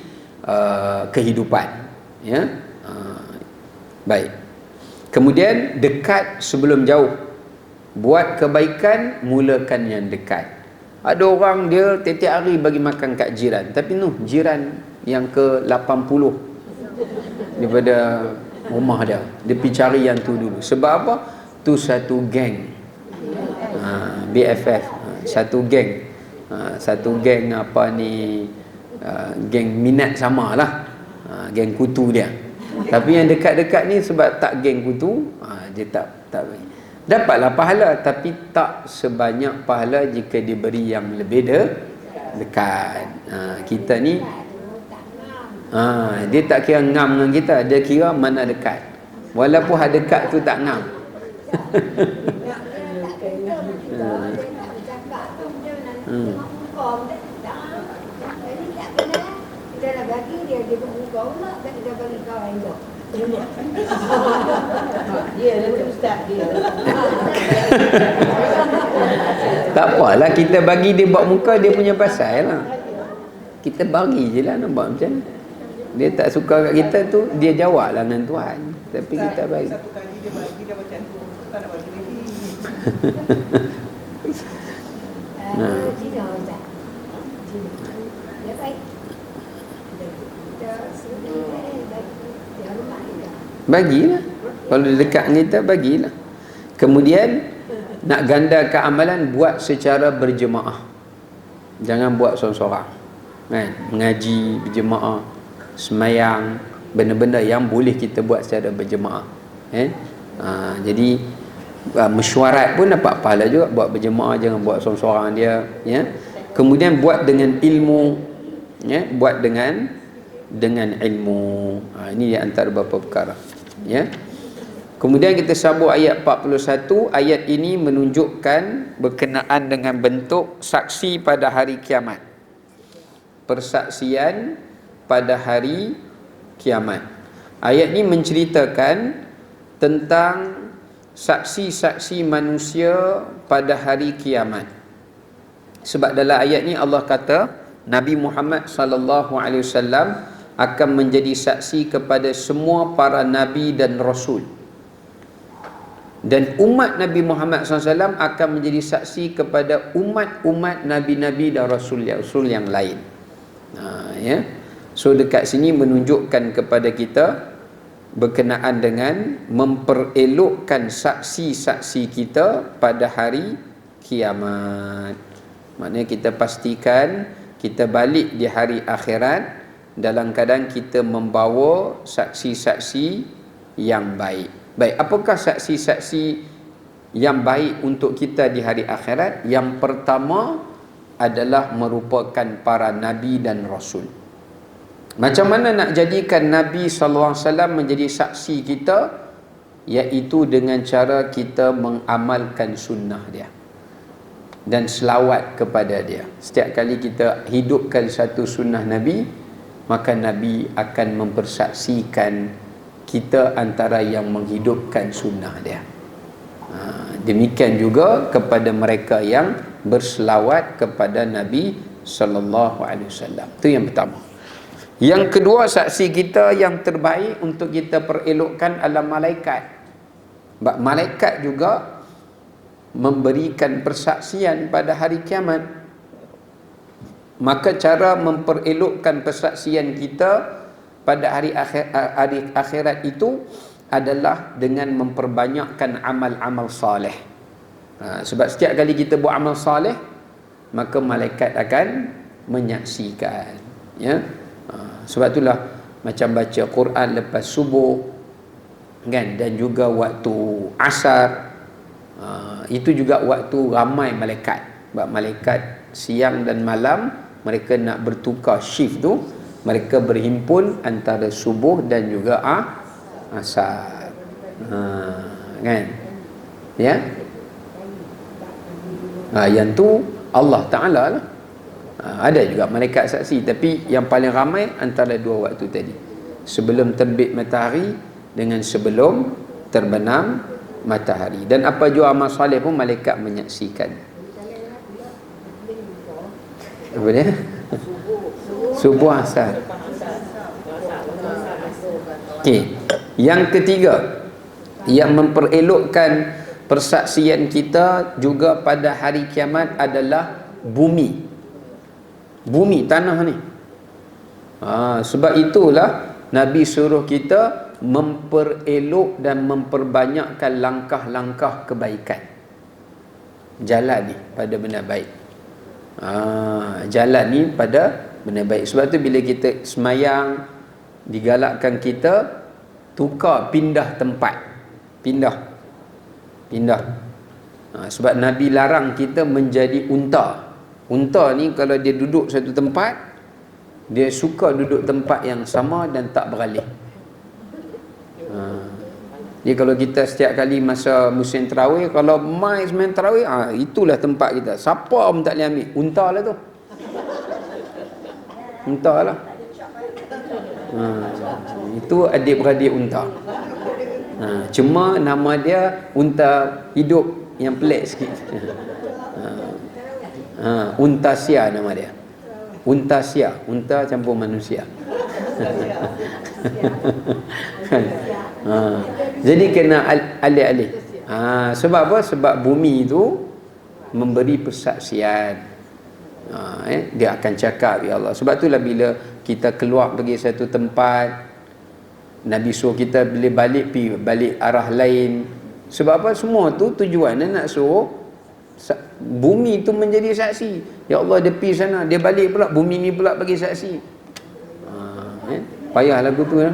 kehidupan. Ya. Baik. Kemudian dekat sebelum jauh. Buat kebaikan, mulakan yang dekat. Ada orang dia tiap hari bagi makan kat jiran, tapi jiran yang ke-80 daripada rumah dia pergi cari yang tu dulu. Sebab apa? Tu satu geng, BFF, satu geng, apa ni, geng minat sama lah, geng kutu dia. Tapi yang dekat-dekat ni sebab tak geng kutu, dia tak dapatlah pahala, tapi tak sebanyak pahala jika diberi yang lebih dekat. Kita ni dia tak kira ngam dengan kita, dia kira mana dekat. Walaupun hal dekat tu tak ngam. Kita nak bagi dia bermuka pula, kita bagi kau elok. Dia tu ustaz dia. Tak apalah, kita bagi dia buat muka, dia punya pasal lah. Kita bagi je lah, nampak macam mana. Dia tak suka kat kita tu, dia jawab lah dengan Tuhan. Tapi kita bagi. Satu kali dia bagi dia macam tu, tak nak bagi lagi. Cina Ustaz. Ya baik. Bagilah. Kalau dia dekat dengan kita, bagilah. Kemudian nak gandakan amalan, buat secara berjemaah. Jangan buat seorang-seorang. Kan? Mengaji berjemaah, semayang, benda-benda yang boleh kita buat secara berjemaah. Jadi mesyuarat pun dapat pahala juga. Buat berjemaah, jangan buat seorang-seorang dia. Ya. Kemudian buat dengan ilmu. Ya. Buat dengan ilmu. Ini di antara beberapa perkara. Ya. Kemudian kita sambung ayat 41. Ayat ini menunjukkan berkenaan dengan bentuk saksi pada hari kiamat. Persaksian pada hari kiamat. Ayat ini menceritakan tentang saksi-saksi manusia pada hari kiamat. Sebab dalam ayat ini Allah kata Nabi Muhammad sallallahu alaihi wasallam akan menjadi saksi kepada semua para nabi dan rasul. Dan umat Nabi Muhammad SAW akan menjadi saksi kepada umat-umat nabi-nabi dan rasul yang lain. Ya. So dekat sini menunjukkan kepada kita berkenaan dengan memperelokkan saksi-saksi kita pada hari kiamat. Maknanya kita pastikan kita balik di hari akhirat dalam keadaan kita membawa saksi-saksi yang baik. Baik, apakah saksi-saksi yang baik untuk kita di hari akhirat? Yang pertama adalah merupakan para nabi dan rasul. Macam mana nak jadikan Nabi SAW menjadi saksi kita? Iaitu dengan cara kita mengamalkan sunnah dia dan selawat kepada dia. Setiap kali kita hidupkan satu sunnah Nabi, maka Nabi akan mempersaksikan kita antara yang menghidupkan sunnah dia. Demikian juga kepada mereka yang berselawat kepada Nabi sallallahu alaihi wasallam. Itu yang pertama. Yang kedua, saksi kita yang terbaik untuk kita perelokkan adalah malaikat. Malaikat juga memberikan persaksian pada hari kiamat. Maka cara memperelokkan persaksian kita pada hari akhirat itu adalah dengan memperbanyakkan amal-amal saleh. Sebab setiap kali kita buat amal saleh, maka malaikat akan menyaksikan. Ya. Sebab itulah macam baca Quran lepas subuh, kan, dan juga waktu asar, itu juga waktu ramai malaikat. Sebab malaikat siang dan malam mereka nak bertukar shift tu, mereka berhimpun antara subuh dan juga asar. Kan? Ya? Yang tu Allah Ta'ala lah. Ada juga malaikat saksi, tapi yang paling ramai antara dua waktu tadi, sebelum terbit matahari dengan sebelum terbenam matahari. Dan apa jua amal soleh pun malaikat menyaksikan. Apa dia? Subuh asar. Okey. Yang ketiga, yang memperelokkan persaksian kita juga pada hari kiamat adalah bumi. Bumi, tanah ni. Sebab itulah Nabi suruh kita memperelok dan memperbanyakkan langkah-langkah kebaikan. Jalan ni pada benda baik. Jalan ni pada benda baik. Sebab tu bila kita semayang, digalakkan kita pindah tempat. Pindah. Sebab Nabi larang kita menjadi unta. Unta ni kalau dia duduk satu tempat, dia suka duduk tempat yang sama dan tak beralih. Jadi kalau kita setiap kali masa musim tarawih, kalau mai sembahyang tarawih, itulah tempat kita. Siapa pun tak boleh ambil. Unta lah tu. Unta lah. Itu adik-beradik unta. Cuma nama dia unta hidup yang pelik sikit. Untasia nama dia. Untasia, unta campur manusia. Jadi kena alih-alih. Sebab apa? Sebab bumi itu memberi persaksian. Dia akan cakap, ya Allah. Sebab itulah bila kita keluar pergi satu tempat, Nabi suruh kita bila balik arah lain. Sebab apa? Semua tu tujuannya nak suruh bumi tu menjadi saksi. Ya Allah, dia pergi sana, dia balik pula, bumi ni pula bagi saksi. Payah lagu tu kan?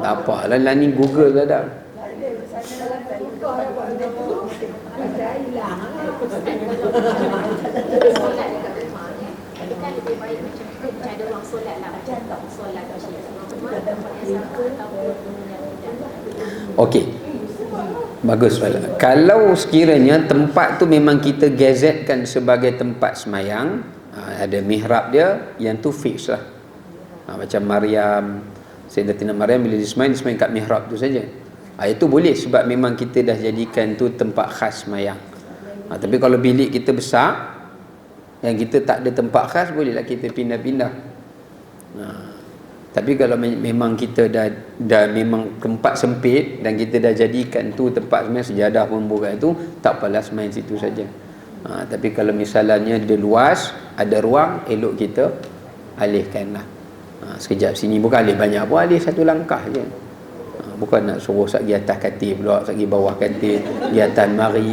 Tak apalah, lah ni Google dah dah. Okey. Bagus soalan. Kalau sekiranya tempat tu memang kita gazetkan sebagai tempat semayang, ada mihrab dia, yang tu fix lah. Macam Maryam, Sayyidatina Maryam bila disemayang kat mihrab tu saja. Itu boleh sebab memang kita dah jadikan tu tempat khas semayang. Tapi kalau bilik kita besar, yang kita tak ada tempat khas, bolehlah kita pindah-pindah. Tapi kalau memang kita dah memang tempat sempit dan kita dah jadikan tu tempat semayang, sejadah pun bukan tu, tak apalah semayang situ saja. Tapi kalau misalnya dia luas, ada ruang, elok kita alihkanlah. Sekejap sini, bukan alih banyak pun, alih satu langkah je. Bukan nak suruh sat pergi atas katil pula, sat pergi bawah katil, pergi atas mari.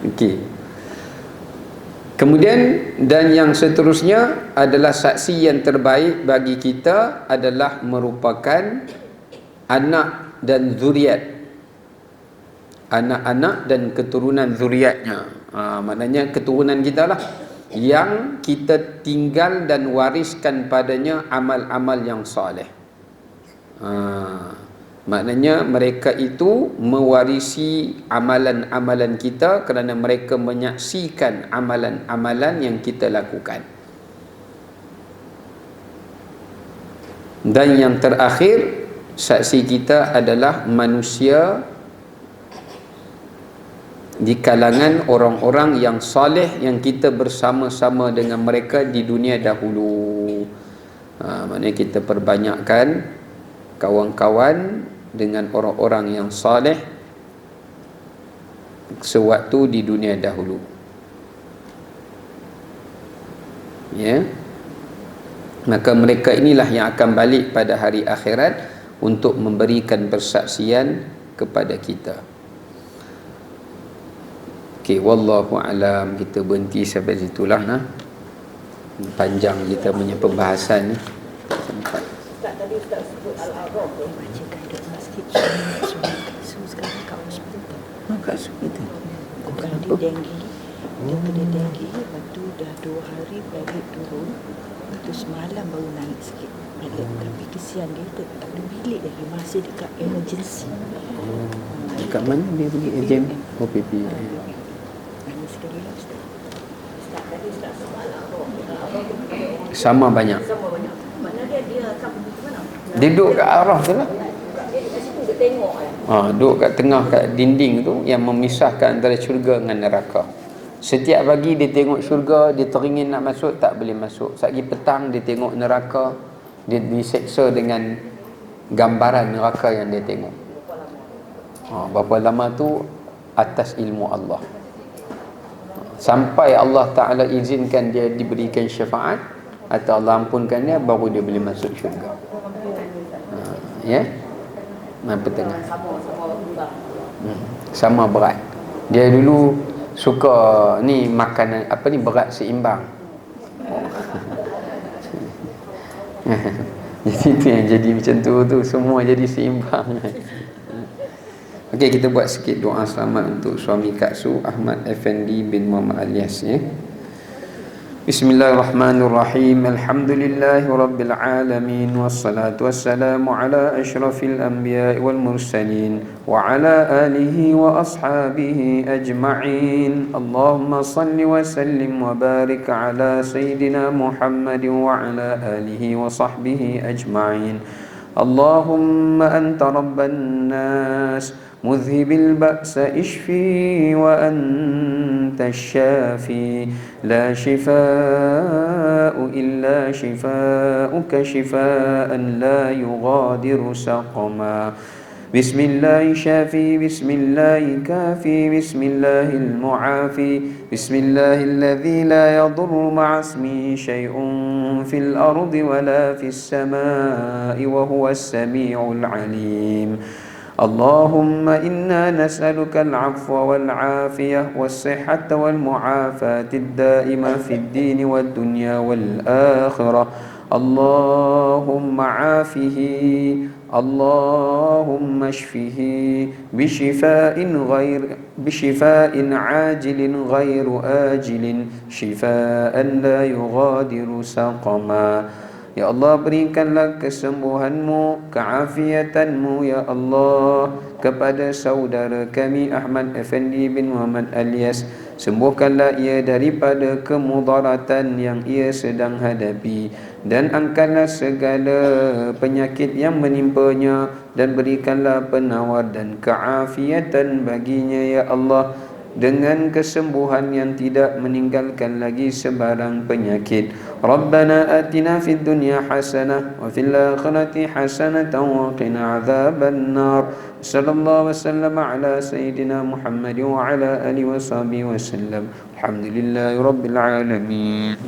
Okey. Kemudian dan yang seterusnya adalah saksi yang terbaik bagi kita adalah merupakan anak dan zuriat, anak-anak dan keturunan zuriatnya. Maknanya keturunan kita lah, yang kita tinggal dan wariskan padanya amal-amal yang soleh. Maknanya mereka itu mewarisi amalan-amalan kita kerana mereka menyaksikan amalan-amalan yang kita lakukan. Dan yang terakhir, saksi kita adalah manusia di kalangan orang-orang yang soleh yang kita bersama-sama dengan mereka di dunia dahulu. Maknanya kita perbanyakkan kawan-kawan dengan orang-orang yang soleh sewaktu di dunia dahulu. Ya. Maka mereka inilah yang akan balik pada hari akhirat untuk memberikan persaksian kepada kita. Okey, wallahu alam. Kita berhenti sampai situlah nah. Panjang kita punya pembahasan ni. Sampai Tadi Ustaz sebut Al-A'raf tu. Baca guidance sikit. So sekarang kat hospital. denggi. Dia kena denggi. Lepas tu dah 2 hari balik turun. Lepas tu semalam baru naik sikit balik. Tapi kesian dia tak ada bilik lagi. Masih dekat emergency. Dekat mana dia pergi exam? OPP. Ini sekali lah Ustaz. Ustaz tadi Ustaz semalam Sama banyak. sama banyak. Mana dia sama di mana? Dia duduk kat arah tu lah. Dia dekat situ dia tengok Duduk kat tengah kat dinding tu yang memisahkan antara syurga dengan neraka. Setiap pagi dia tengok syurga, dia teringin nak masuk, tak boleh masuk. Sagi petang dia tengok neraka, dia diseksa dengan gambaran neraka yang dia tengok. Berapa lama tu atas ilmu Allah. Sampai Allah Ta'ala izinkan dia diberikan syafaat atau Allah ampunkan dia, baru dia boleh masuk syurga. Ya? Apa tengah? Sama berat. Dia dulu suka ni makanan apa ni, berat seimbang. Jadi itu yang jadi macam tu semua jadi seimbang. Okey, kita buat sikit doa selamat untuk suami Kak Su, Ahmad Effendi bin Muhammad Alias, ya. Bismillahirrahmanirrahim. Alhamdulillahirabbil alamin wassalatu wassalamu ala asyrafil anbiya'i wal mursalin wa ala alihi wa ashabihi ajma'in. Allahumma salli wa sallim wa barik ala sayyidina Muhammadin wa ala alihi wa sahbihi ajma'in. Allahumma anta rabban nas مذهب البأس اشفي وأنت الشافي لا شفاء إلا شفاؤك شفاء لا يغادر سقما بسم الله شافي بسم الله كافي بسم الله المعافي بسم الله الذي لا يضر مع اسمه شيء في الأرض ولا في السماء وهو السميع العليم اللهم إنا نسألك العفو والعافية والصحة والمعافاة الدائمة في الدين والدنيا والآخرة اللهم عافه اللهم اشفه بشفاء عاجل غير آجل شفاء لا يغادر سقما. Ya Allah, berikanlah kesembuhanmu, keafiatanmu ya Allah kepada saudara kami Ahmad Effendi bin Muhammad Alias. Sembuhkanlah ia daripada kemudaratan yang ia sedang hadapi, dan angkatlah segala penyakit yang menimpanya, dan berikanlah penawar dan keafiatan baginya ya Allah, dengan kesembuhan yang tidak meninggalkan lagi sebarang penyakit. Rabbana atina fid dunya hasanah wa fil akhirati hasanatan wa qina adzaban nar. Sallallahu wasallam ala sayyidina Muhammad wa ala alihi wa sahbihi wasallam. Alhamdulillahirabbil alamin.